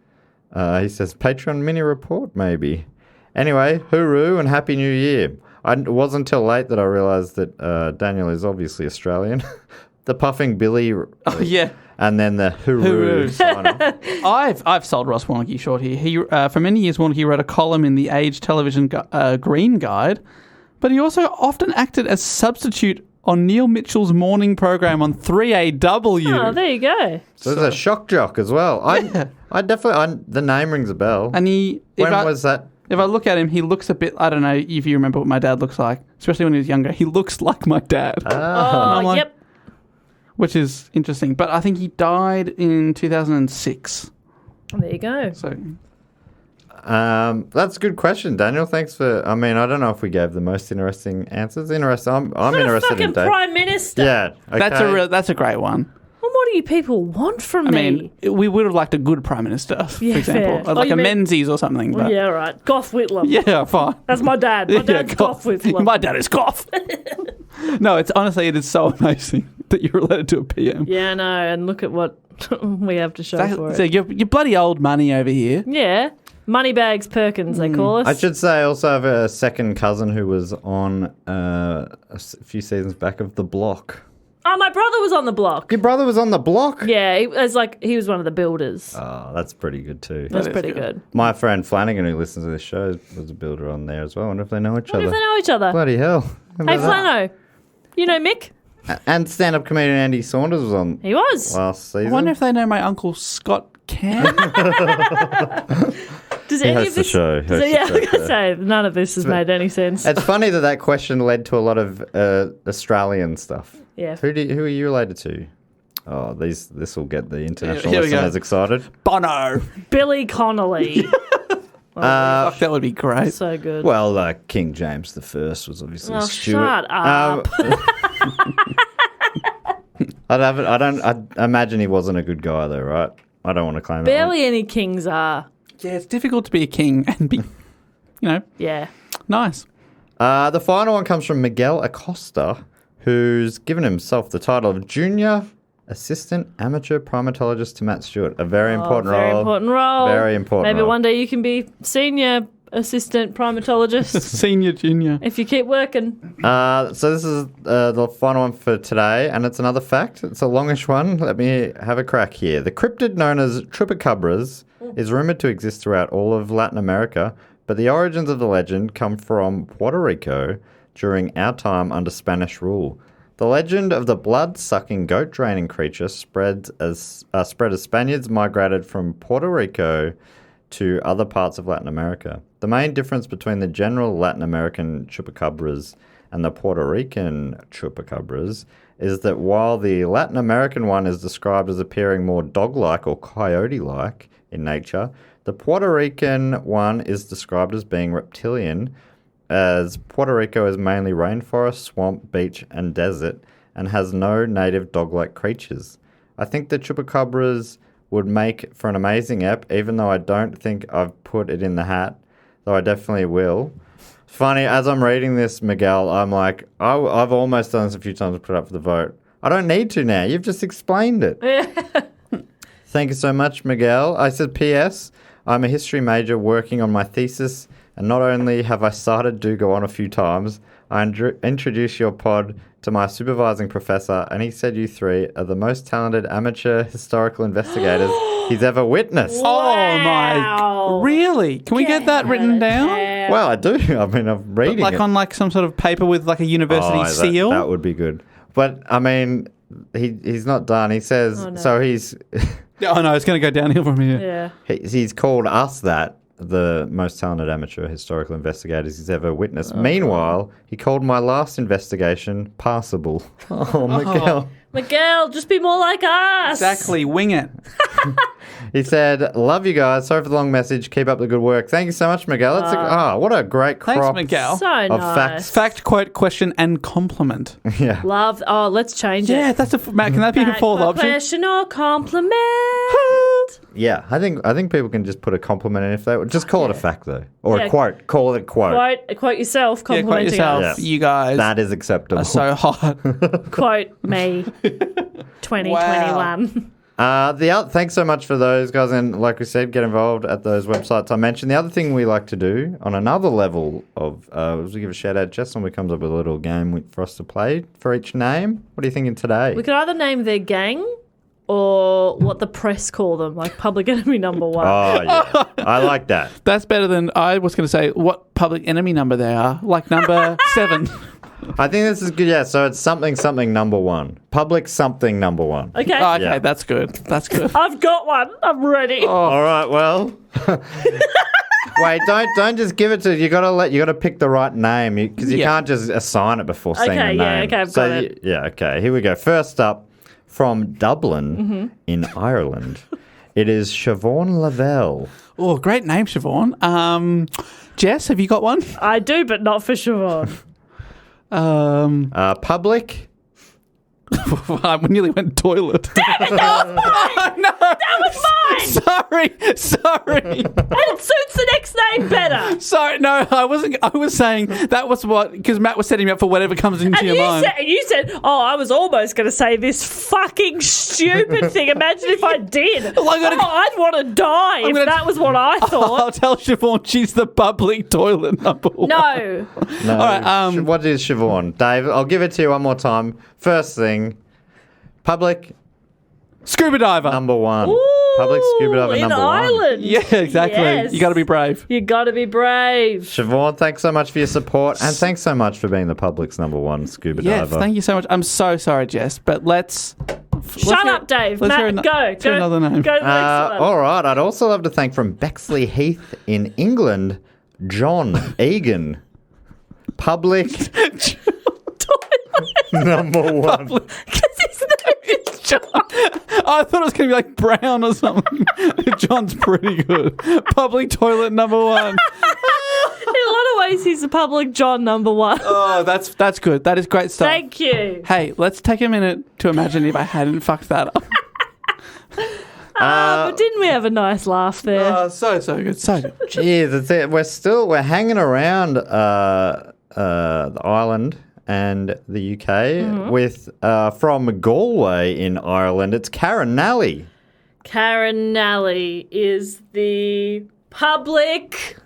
He says, Patreon mini report, maybe. Anyway, hooroo and Happy New Year. It wasn't until late that I realised that Daniel is obviously Australian. The Puffing Billy... Oh, yeah. And then the hooroo sign off. I've sold Ross Warneke short here. He for many years Warneke wrote a column in the Age television Green Guide, but he also often acted as substitute on Neil Mitchell's morning program on 3AW. Oh, there you go. So there's a shock jock as well. I definitely the name rings a bell. And was that? If I look at him, he looks a bit, I don't know if you remember what my dad looks like, especially when he was younger. He looks like my dad. Oh, yep. Which is interesting. But I think he died in 2006. There you go. So That's a good question, Daniel. Thanks for. I mean, I don't know if we gave the most interesting answers. I'm interested in fucking Dave. Prime Minister. Yeah, okay. that's a great one. Well, what do you people want from I me? mean, we would have liked a good Prime Minister, for Yeah, example. fair. Like you a mean- Menzies or something. Well, But yeah, right. Gough Whitlam. yeah, fine. That's my dad. My dad's Gough Whitlam. My dad is Gough. No, it is so amazing that you're related to a PM. Yeah, I know. And look at what we have to show for So it. you're bloody old money over here. Yeah. Moneybags Perkins, they call us. I should say I also have a second cousin who was on a few seasons back of The Block. Oh, my brother was on the block. Your brother was on the block? Yeah, he was one of the builders. Oh, that's pretty good too. That's pretty good. My friend Flanagan, who listens to this show, was a builder on there as well. I wonder if they know each Wonder other. if they know each other. Bloody hell. Hey, Flano. You know Mick? And stand-up comedian Andy Saunders was on He was. last season. I wonder if they know my uncle Scott Cam. Does He any hosts of the this? show. Yeah, I was going to say, none of this has made any sense. It's funny that question led to a lot of Australian stuff. Yeah. Who are you related to? Oh, this will get the international Here we go. listeners excited. Bono. Billy Connolly. Fuck, that would be great. So good. Well, King James the First was obviously Oh, a Stuart. shut up. I imagine he wasn't a good guy though, right? I don't want to claim Barely any kings are. Yeah, it's difficult to be a king and be, Yeah. nice. The final one comes from Miguel Acosta, who's given himself the title of Junior Assistant Amateur Primatologist to Matt Stewart. A very important Very role. important role. Very important Maybe role. one day you can be senior assistant primatologist Senior, junior. if you keep working. So this is the final one for today, and it's another fact. It's a longish one. Let me have a crack here. The cryptid known as chupacabras is rumored to exist throughout all of Latin America, but the origins of the legend come from Puerto Rico during our time under Spanish rule. The legend of the blood-sucking, goat-draining creature spread as Spaniards migrated from Puerto Rico to other parts of Latin America. The main difference between the general Latin American chupacabras and the Puerto Rican chupacabras is that while the Latin American one is described as appearing more dog-like or coyote-like in nature, the Puerto Rican one is described as being reptilian, as Puerto Rico is mainly rainforest, swamp, beach, and desert, and has no native dog-like creatures. I think the chupacabras would make for an amazing ep, even though I don't think I've put it in the hat, though I definitely will. Funny, as I'm reading this, Miguel, I'm like, I've almost done this a few times to put up for the vote. I don't need to now. You've just explained it. Thank you so much, Miguel. I said, P.S. I'm a history major working on my thesis, and not only have I cited Do Go On a few times, I introduced your pod to my supervising professor, and he said you three are the most talented amateur historical investigators he's ever witnessed. Oh my! Really? Can we get that written down? Well, I do. I mean, I'm reading Like it. on like some sort of paper with like a university seal. That would be good. But I mean, he's not done. He says so. He's Oh no, it's going to go downhill from here. Yeah. he's called us that. The most talented amateur historical investigators he's ever witnessed. Meanwhile, he called my last investigation passable. Oh, Miguel. Miguel, just be more like us. Exactly, wing it. He said, love you guys. Sorry for the long message. Keep up the good work. Thank you so much, Miguel. What a great crop Thanks, Miguel. So of nice. facts. Fact, quote, question, and compliment. Yeah. Love. Oh, let's change Yeah, it. that's Matt, can that be a Fact, fourth option? question or compliment. Yeah, I think people can just put a compliment in if they just call it a fact though, or Yeah. a quote. Call it a quote. Quote yourself, Yeah, quote complimenting yourself. us. You guys That is acceptable. are so hot. Quote me. 2021. Thanks so much for those guys, and like we said, get involved at those websites I mentioned. The other thing we like to do on another level of is we give a shout out. Jess normally comes up with a little game for us to play for each name. What are you thinking today? We could either name their gang or what the press call them, like Public Enemy number 1. Oh yeah, I like that. That's better than I was going to say what public enemy number they are, like number 7. I think this is good. Yeah, so it's something number 1. Public something number 1. Okay. Oh, okay, Yeah. that's good. That's good. I've got one. I'm ready. All right, well. Wait, don't just give it to you. Gotta pick the right name because you Yeah. can't just assign it before saying Okay, the yeah, name. okay, I've got it. Okay, here we go. First up, from Dublin in Ireland, it is Siobhan Lavelle. Oh, great name, Siobhan. Jess, have you got one? I do, but not for Siobhan. Public. I nearly went toilet. That was mine. Sorry. And it suits the next name better. Sorry, no, I wasn't. I was saying that was what, because Matt was setting me up for whatever comes into And your mind. you said, oh, I was almost going to say this fucking stupid thing. Imagine if I did. Well, I gotta- I'd want to die if gonna- that was what I I'll thought. tell Siobhan she's the public toilet number 1. No. No. All right, what is Siobhan? Dave, I'll give it to you one more time. First thing, Public Scuba diver. number one. Ooh, Public scuba diver in number Ireland. Yeah, exactly. Yes. You got to be brave. You got to be brave. one. Siobhan, thanks so much for your support, and thanks so much for being the public's number one scuba Yes, diver. thank you so much. I'm so sorry, Jess, but let's Shut up, Dave. Matt, go. to another name. Go to the next one. All right. I'd also love to thank from Bexley Heath in England, John Egan. Public number one. Because his name is John. I thought it was going to be like Brown or something. John's pretty good. Public toilet number one. In a lot of ways, he's the public John number one. Oh, that's good. That is great stuff. Thank you. Hey, let's take a minute to imagine if I hadn't fucked that up. But didn't we have a nice laugh there? Oh, so good. So good. Jeez, that's it. We're hanging around the island and the UK with from Galway in Ireland. It's Karen Nally. Karen Nally is the public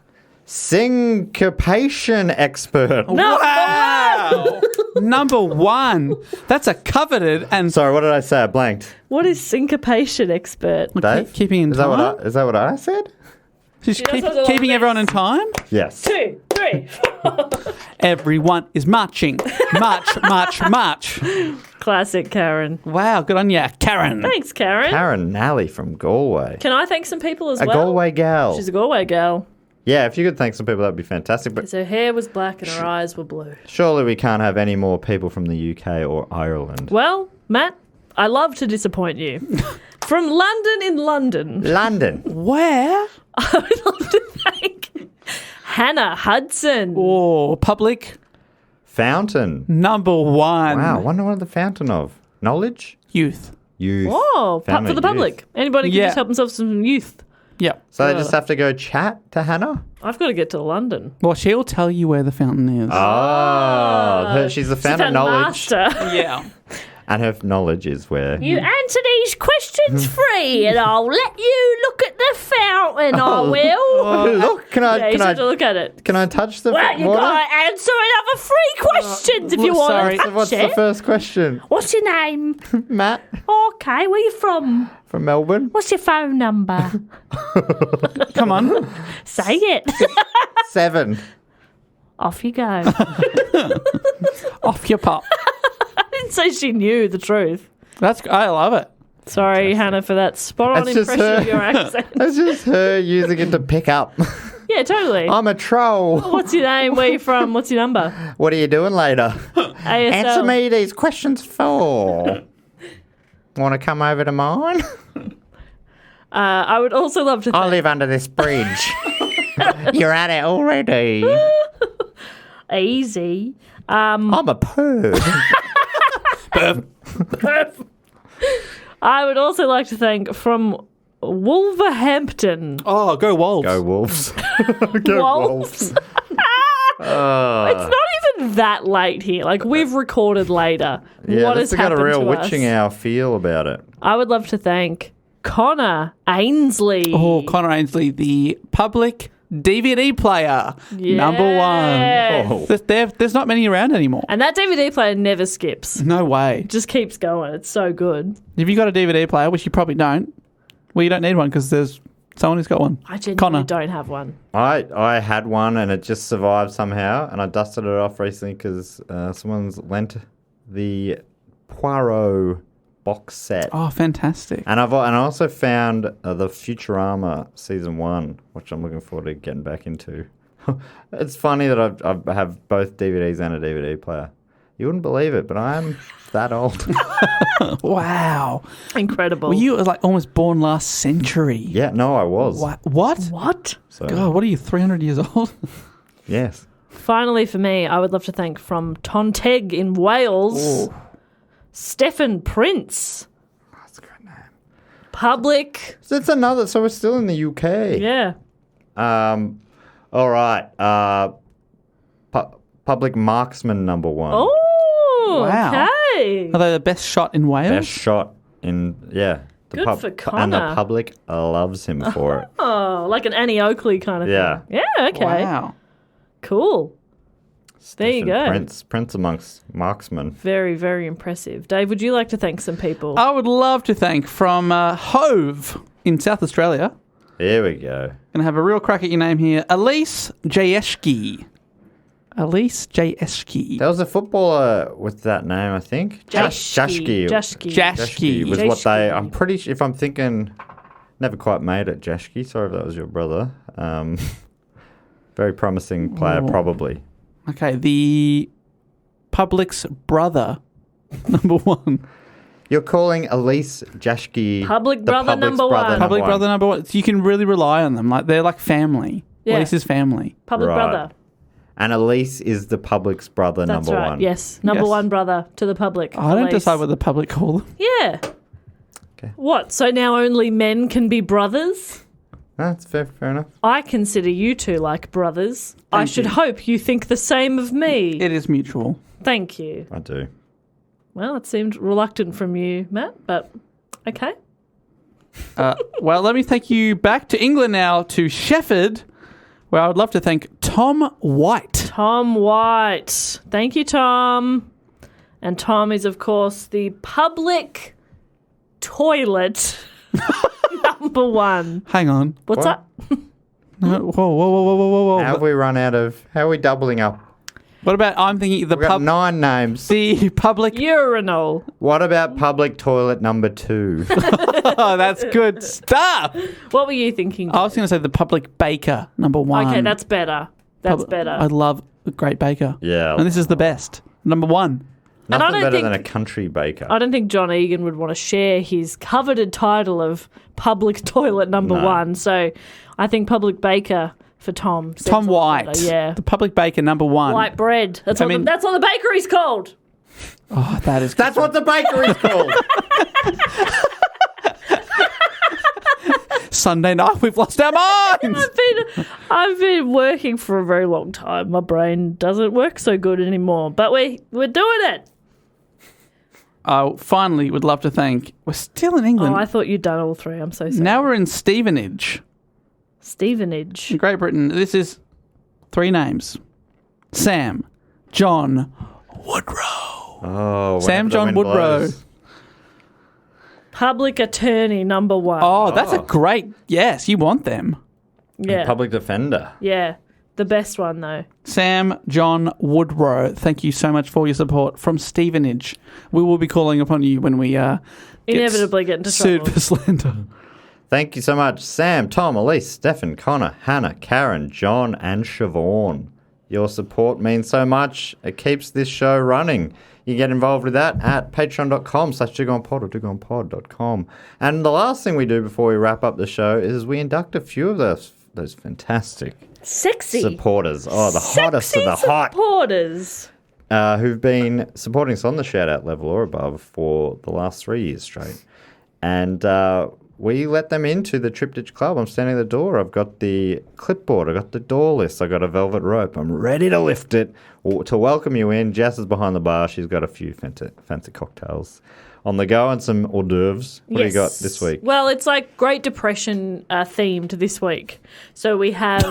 Syncopation expert. Wow. Number one. That's a coveted and Sorry, what did I say? I blanked. What is syncopation expert? Dave? keeping in Is that time. is that what I said? She's does have a lot keeping of everyone in time. Yes. 2, 3. Everyone is marching. March. Classic Karen. Wow, good on ya, Karen. Thanks, Karen. Karen Nally from Galway. Can I thank some people as A well? Galway gal. She's a Galway gal. Yeah, if you could thank some people, that'd be fantastic. But Her hair was black and her eyes were blue. surely we can't have any more people from the UK or Ireland. Well, Matt, I love to disappoint you. From London in London, London. Where? I would love to thank Hannah Hudson. Oh, public Fountain. number one. Wow, I wonder what the fountain of. Knowledge? Youth. Youth. Oh, Fountain for the of public. youth. Anybody can Yeah. just help themselves some youth. Yeah. So they just have to go chat to Hannah? I've got to get to London. Well, she'll tell you where the fountain is. She's the fountain of knowledge. Master. Yeah. And her knowledge is where. You answer these questions free, and I'll let you look at the fountain. I will. Look, can Yeah, I you just have to look at it. can I touch the Well, you water? got to answer another 3 questions if you want sorry. to So what's touch the it. first question? What's your name? Matt Okay, where you from? from Melbourne. What's your phone number? Come on. Say it. 7. Off you go. Off your pop. I didn't say she knew the truth. I love it. Sorry, Hannah, for that spot-on That's just impression of her. your accent. That's just her using it to pick up. Yeah, totally. I'm a troll. What's your name? Where you from? What's your number? What are you doing later? ASL. Answer me these questions for. Want to come over to mine? I would also love to I thank live under this bridge. You're at it already. Easy. I'm a perv. I would also like to thank from Wolverhampton. Oh, go Wolves. Go Wolves. Go Wolves. It's not even that late here. Like, we've recorded later. Yeah, what this has has got a happened real to witching us? hour feel about it. I would love to thank Connor Ainsley. Oh, Connor Ainsley, the public DVD player. Number Yes. one. Oh. There's not many around anymore. And that DVD player never skips. No way. Just keeps going. It's so good. If you got a DVD player, which you probably don't, well, you don't need one because there's someone who's got one. I genuinely Connor. don't have one. I had one and it just survived somehow, and I dusted it off recently because someone's lent the Poirot box set. Oh, fantastic. And I also found the Futurama season 1, which I'm looking forward to getting back into. It's funny that I have both DVDs and a DVD player. You wouldn't believe it, but I am that old. Wow. Incredible. Were you like almost born last century? Yeah, no, I was. What? What? So, God, what are you, 300 years old? yes. Finally, for me, I would love to thank from Tonteg in Wales, Stefan Prince. That's a great name. Public. So it's another. So we're still in the UK. Yeah. All right. Public marksman number 1. Oh, Wow. okay. Are they the best shot in Wales? Best shot in The Good for And the Connor. public loves him for it. Oh, like an Annie Oakley kind of Yeah. thing. Yeah, okay. Wow. Cool. There you go. Prince amongst marksmen. Very, very impressive. Dave, would you like to thank some people? I would love to thank from Hove in South Australia. Here we go. Going to have a real crack at your name here. Elise Jayeski. Elise Jayeski. There was a footballer with that name, I think. Jashki. Jashki. was what they... Jashki. I'm pretty sure, if I'm thinking... Never quite made it, Jashki. Sorry if that was your brother. Very promising player, probably. Okay, the public's brother, number one. You're calling Elise Jashki Public the brother public's number one. Public brother number one. So you can really rely on them. Like, they're like family. Yeah. Elise's family. Public Right. brother. And Elise is the public's brother That's number right. one. Yes. Number Yes. one brother to the public. I don't Elise. decide what the public call them. Yeah. Okay. What? So now only men can be brothers? That's fair enough. I consider you two like brothers. I should you. hope you think the same of me. It is mutual. Thank you. I do. Well, it seemed reluctant from you, Matt, but okay. Well, let me take you back to England now, to Shefford, where I would love to thank Tom White. Tom White. Thank you, Tom. And Tom is, of course, the public toilet number one. Hang on. What's What? up? No, whoa. How have we run out of... How are we doubling up? What about, I'm thinking We've got 9 names. the public... Urinal. What about public toilet number 2? Oh, that's good stuff. What were you thinking? I was going to say the public baker, number one. Okay, that's better. That's better. I love a great baker. Yeah. And this is the best. Number one. And I Nothing don't better than think- a country baker. I don't think John Egan would want to share his coveted title of public toilet number No. one. So I think public baker for Tom. seems Tom a lot White. better, yeah. The public baker, number one. White bread. That's I what mean- that's what the bakery's called. Oh, that is... That's what the bakery's called. Sunday night, we've lost our minds. I've been working for a very long time. My brain doesn't work so good anymore. But we're doing it. I finally would love to thank... We're still in England. Oh, I thought you'd done all three. I'm so sorry. Now we're in Stevenage, Stevenage. in Great Britain. This is 3 names. Sam, John, Woodrow. Oh, Sam whenever the John wind Woodrow. blows. Public attorney number one. Oh, that's a great... Yes, you want them. yeah. Public defender. Yeah. The best one, though. Sam John Woodrow, thank you so much for your support from Stevenage. We will be calling upon you when we Inevitably get into sued trouble. for slander. Thank you so much, Sam, Tom, Elise, Stefan, Connor, Hannah, Karen, John, and Siobhan. Your support means so much. It keeps this show running. You get involved with that at patreon.com/dogonpod or dogonpod.com. And the last thing we do before we wrap up the show is we induct a few of those fantastic Sexy. supporters. Oh, the hottest of the hot. supporters. Who've been supporting us on the shout-out level or above for the last 3 years straight. And we let them into the Triptych Club. I'm standing at the door. I've got the clipboard. I've got the door list. I've got a velvet rope. I'm ready to lift it to welcome you in. Jess is behind the bar. She's got a few fancy cocktails on the go and some hors d'oeuvres. What do you got this week? Well, it's like Great Depression themed this week. So we have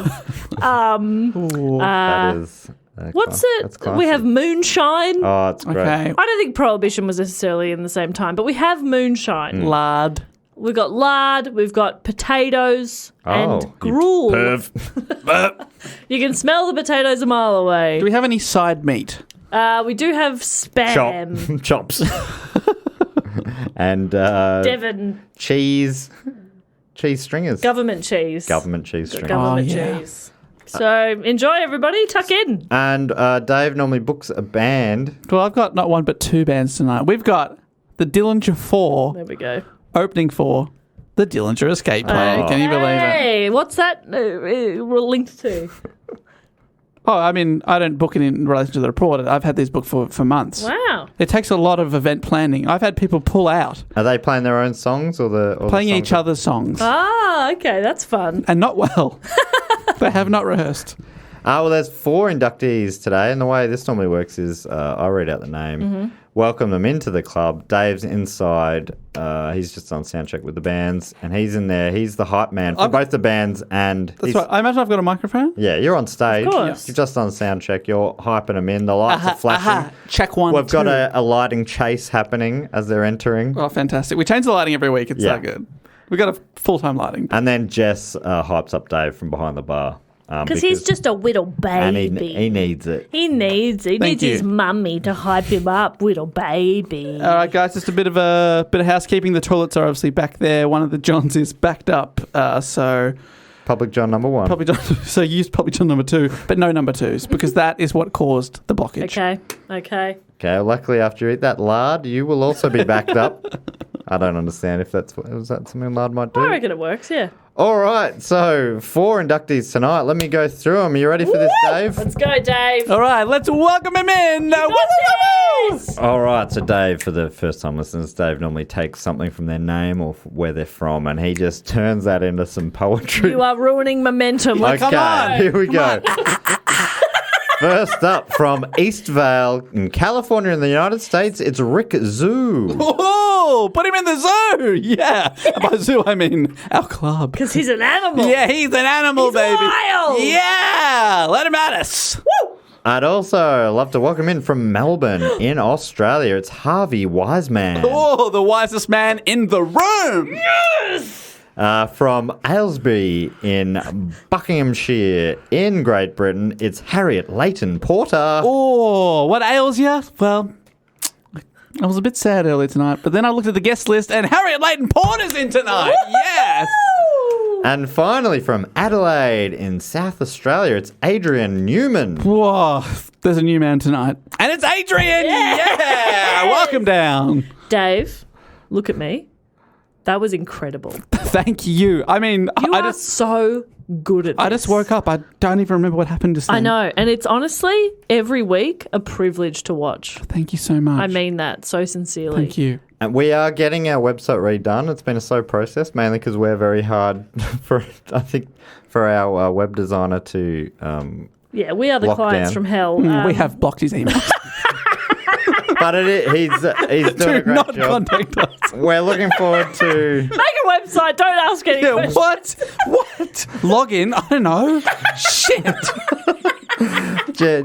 That is... what's that's it? We have classy. moonshine. Oh, it's great. Okay. I don't think Prohibition was necessarily in the same time, but we have moonshine. Lard. We've got lard, we've got potatoes, and you gruel. perv. You can smell the potatoes a mile away. Do we have any side meat? We do have spam. Chops. And Devon cheese stringers. government cheese. Government cheese stringers. Government Oh, yeah. cheese. So enjoy, everybody. Tuck in. And Dave normally books a band. Well, I've got not one but 2 bands tonight. We've got the Dillinger 4 There we go. opening for the Dillinger Escape Plan. Can you believe it? Hey, what's that linked to? Oh, I mean, I don't book it in relation to the report. I've had these booked for months. Wow. It takes a lot of event planning. I've had people pull out, Are they playing their own songs or playing the each other's songs, Ah, okay, that's fun. and not well. They have not rehearsed. Well, there's 4 inductees today, and the way this normally works is I read out the name, welcome them into the club. Dave's inside. He's just on sound check with the bands, and he's in there. He's the hype man for both the bands, and That's right. I imagine I've got a microphone. yeah, you're on stage. Of course. You're just on sound check. You're hyping them in. The lights are flashing. Check 1, We've 2. got a lighting chase happening as they're entering. Oh, fantastic. We change the lighting every week. It's Yeah. so good. We've got a full-time lighting. And then Jess hypes up Dave from behind the bar. Because he's just a little and baby. he needs it. He needs Thank you. his mummy to hype him up, little baby. All right, guys, just a bit of housekeeping. The toilets are obviously back there. One of the Johns is backed up, so Public John number 1. Poppy John. So use Poppy John number 2, but no number 2s because that is what caused the blockage. Okay. Okay, well, luckily after you eat that lard, you will also be backed up. I don't understand if is that something lard might do. I reckon it works, yeah. All right, so 4 inductees tonight. Let me go through them. Are you ready for this, Dave? Let's go, Dave. All right, let's welcome him in. Got this. All right, so Dave, for the first-time listeners, Dave normally takes something from their name or where they're from, and he just turns that into some poetry. You are ruining momentum. Okay, Come on. here we go. First up, from East Vale in California in the United States, it's Rick Zoo. Oh, put him in the zoo. Yeah. By zoo, I mean our club. Because he's an animal. Yeah, he's an animal, He's baby. wild. Yeah, let him at us. I'd also love to welcome in from Melbourne in Australia, it's Harvey Wiseman. Oh, the wisest man in the room. From Aylesbury in Buckinghamshire in Great Britain, it's Harriet Leighton Porter. Oh, what ails you? Well, I was a bit sad earlier tonight, but then I looked at the guest list and Harriet Leighton Porter's in tonight. Yes. And finally, from Adelaide in South Australia, it's Adrian Newman. Whoa, there's a new man tonight. And it's Adrian. Yeah. Welcome down. Dave, look at me. That was incredible. Thank you. I mean, You are so good at this. I just woke up. I don't even remember what happened just then. I know. And it's honestly, every week, a privilege to watch. Thank you so much. I mean that so sincerely. Thank you. And we are getting our website redone. It's been a slow process, mainly because we're very hard for our web designer to Yeah, we are the clients Lockdown. from hell. We have blocked his email. But he's doing a Do great not job. contact us. We're looking forward to... Make a website. Don't ask any Yeah, questions. what? Log in? I don't know. Shit.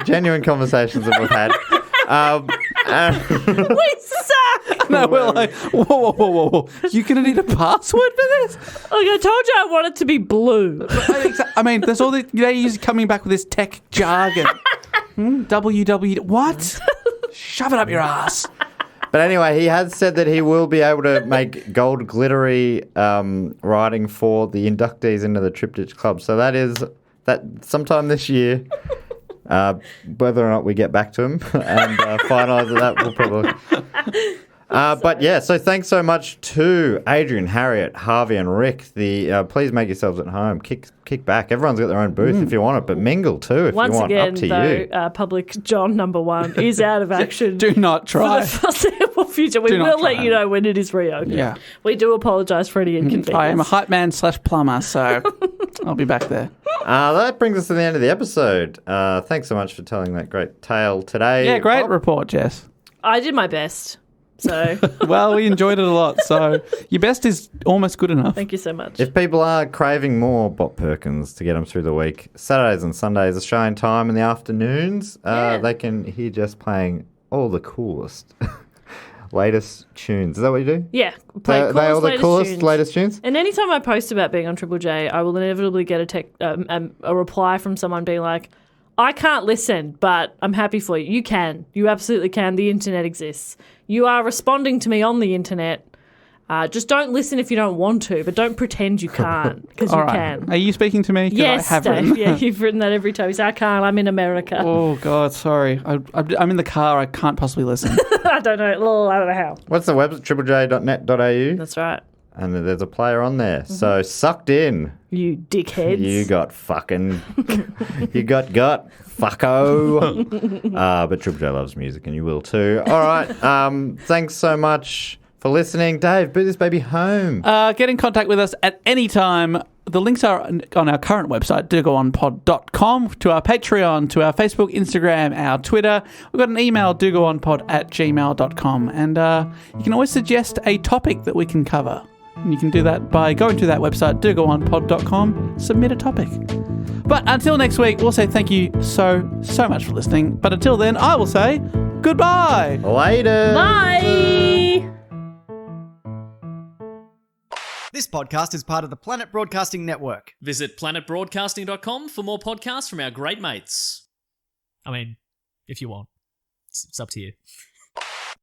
genuine conversations that we've had. We suck. No, we're like, whoa. You're going to need a password for this? Look, I told you I want it to be blue. I mean, there's all the, he's coming back with this tech jargon. WW, what? Shove it up your ass. But anyway, he has said that he will be able to make gold glittery writing for the inductees into the Triptych Club. So that sometime this year, whether or not we get back to him and finalise that, we'll probably... But yeah, so thanks so much to Adrian, Harriet, Harvey, and Rick. Please make yourselves at home. Kick back. Everyone's got their own booth if you want it, but mingle too if Once you want. again, Up to though, you. Public John number 1 is out of action. Do not try. For the foreseeable future. We Do not will let try. you know when it is reopened. Yeah. We do apologise for any inconvenience. I am a hype man / plumber, so I'll be back there. That brings us to the end of the episode. Thanks so much for telling that great tale today. Yeah, great Bob. report, Jess. I did my best. So Well, we enjoyed it a lot, so your best is almost good enough. thank you so much. If people are craving more Bob Perkins to get them through the week, Saturdays and Sundays, Australian time in the afternoons, they can hear Jess playing all the coolest, latest tunes. Is that what you do? Yeah. Play They all the latest coolest, tunes. latest tunes? And anytime I post about being on Triple J, I will inevitably get a reply from someone being like, I can't listen, but I'm happy for you. You can. You absolutely can. The internet exists. You are responding to me on the internet. Just don't listen if you don't want to, but don't pretend you can't, because you All right. can. Are you speaking to me? 'Cause Yes, I have Dave. written. Yeah, you've written that every time. You say, I can't. I'm in America. Oh, God, sorry. I'm in the car. I can't possibly listen. I don't know. I don't know how. What's the website? triplej.net.au? That's right. And there's a player on there. So sucked in. You dickheads. You got fucking... you got fucko. But Triple J loves music and you will too. All right. Thanks so much for listening. Dave, boot this baby home. Get in contact with us at any time the links are on our current website, dogoonpod.com, to our Patreon, to our Facebook, Instagram, our Twitter. We've got an email, dogoonpod@gmail.com. And you can always suggest a topic that we can cover. And you can do that by going to that website, dogoonpod.com, submit a topic. But until next week, we'll say thank you so much for listening. But until then, I will say goodbye. Later. Bye! This podcast is part of the Planet Broadcasting Network. Visit planetbroadcasting.com for more podcasts from our great mates. I mean, if you want. It's up to you.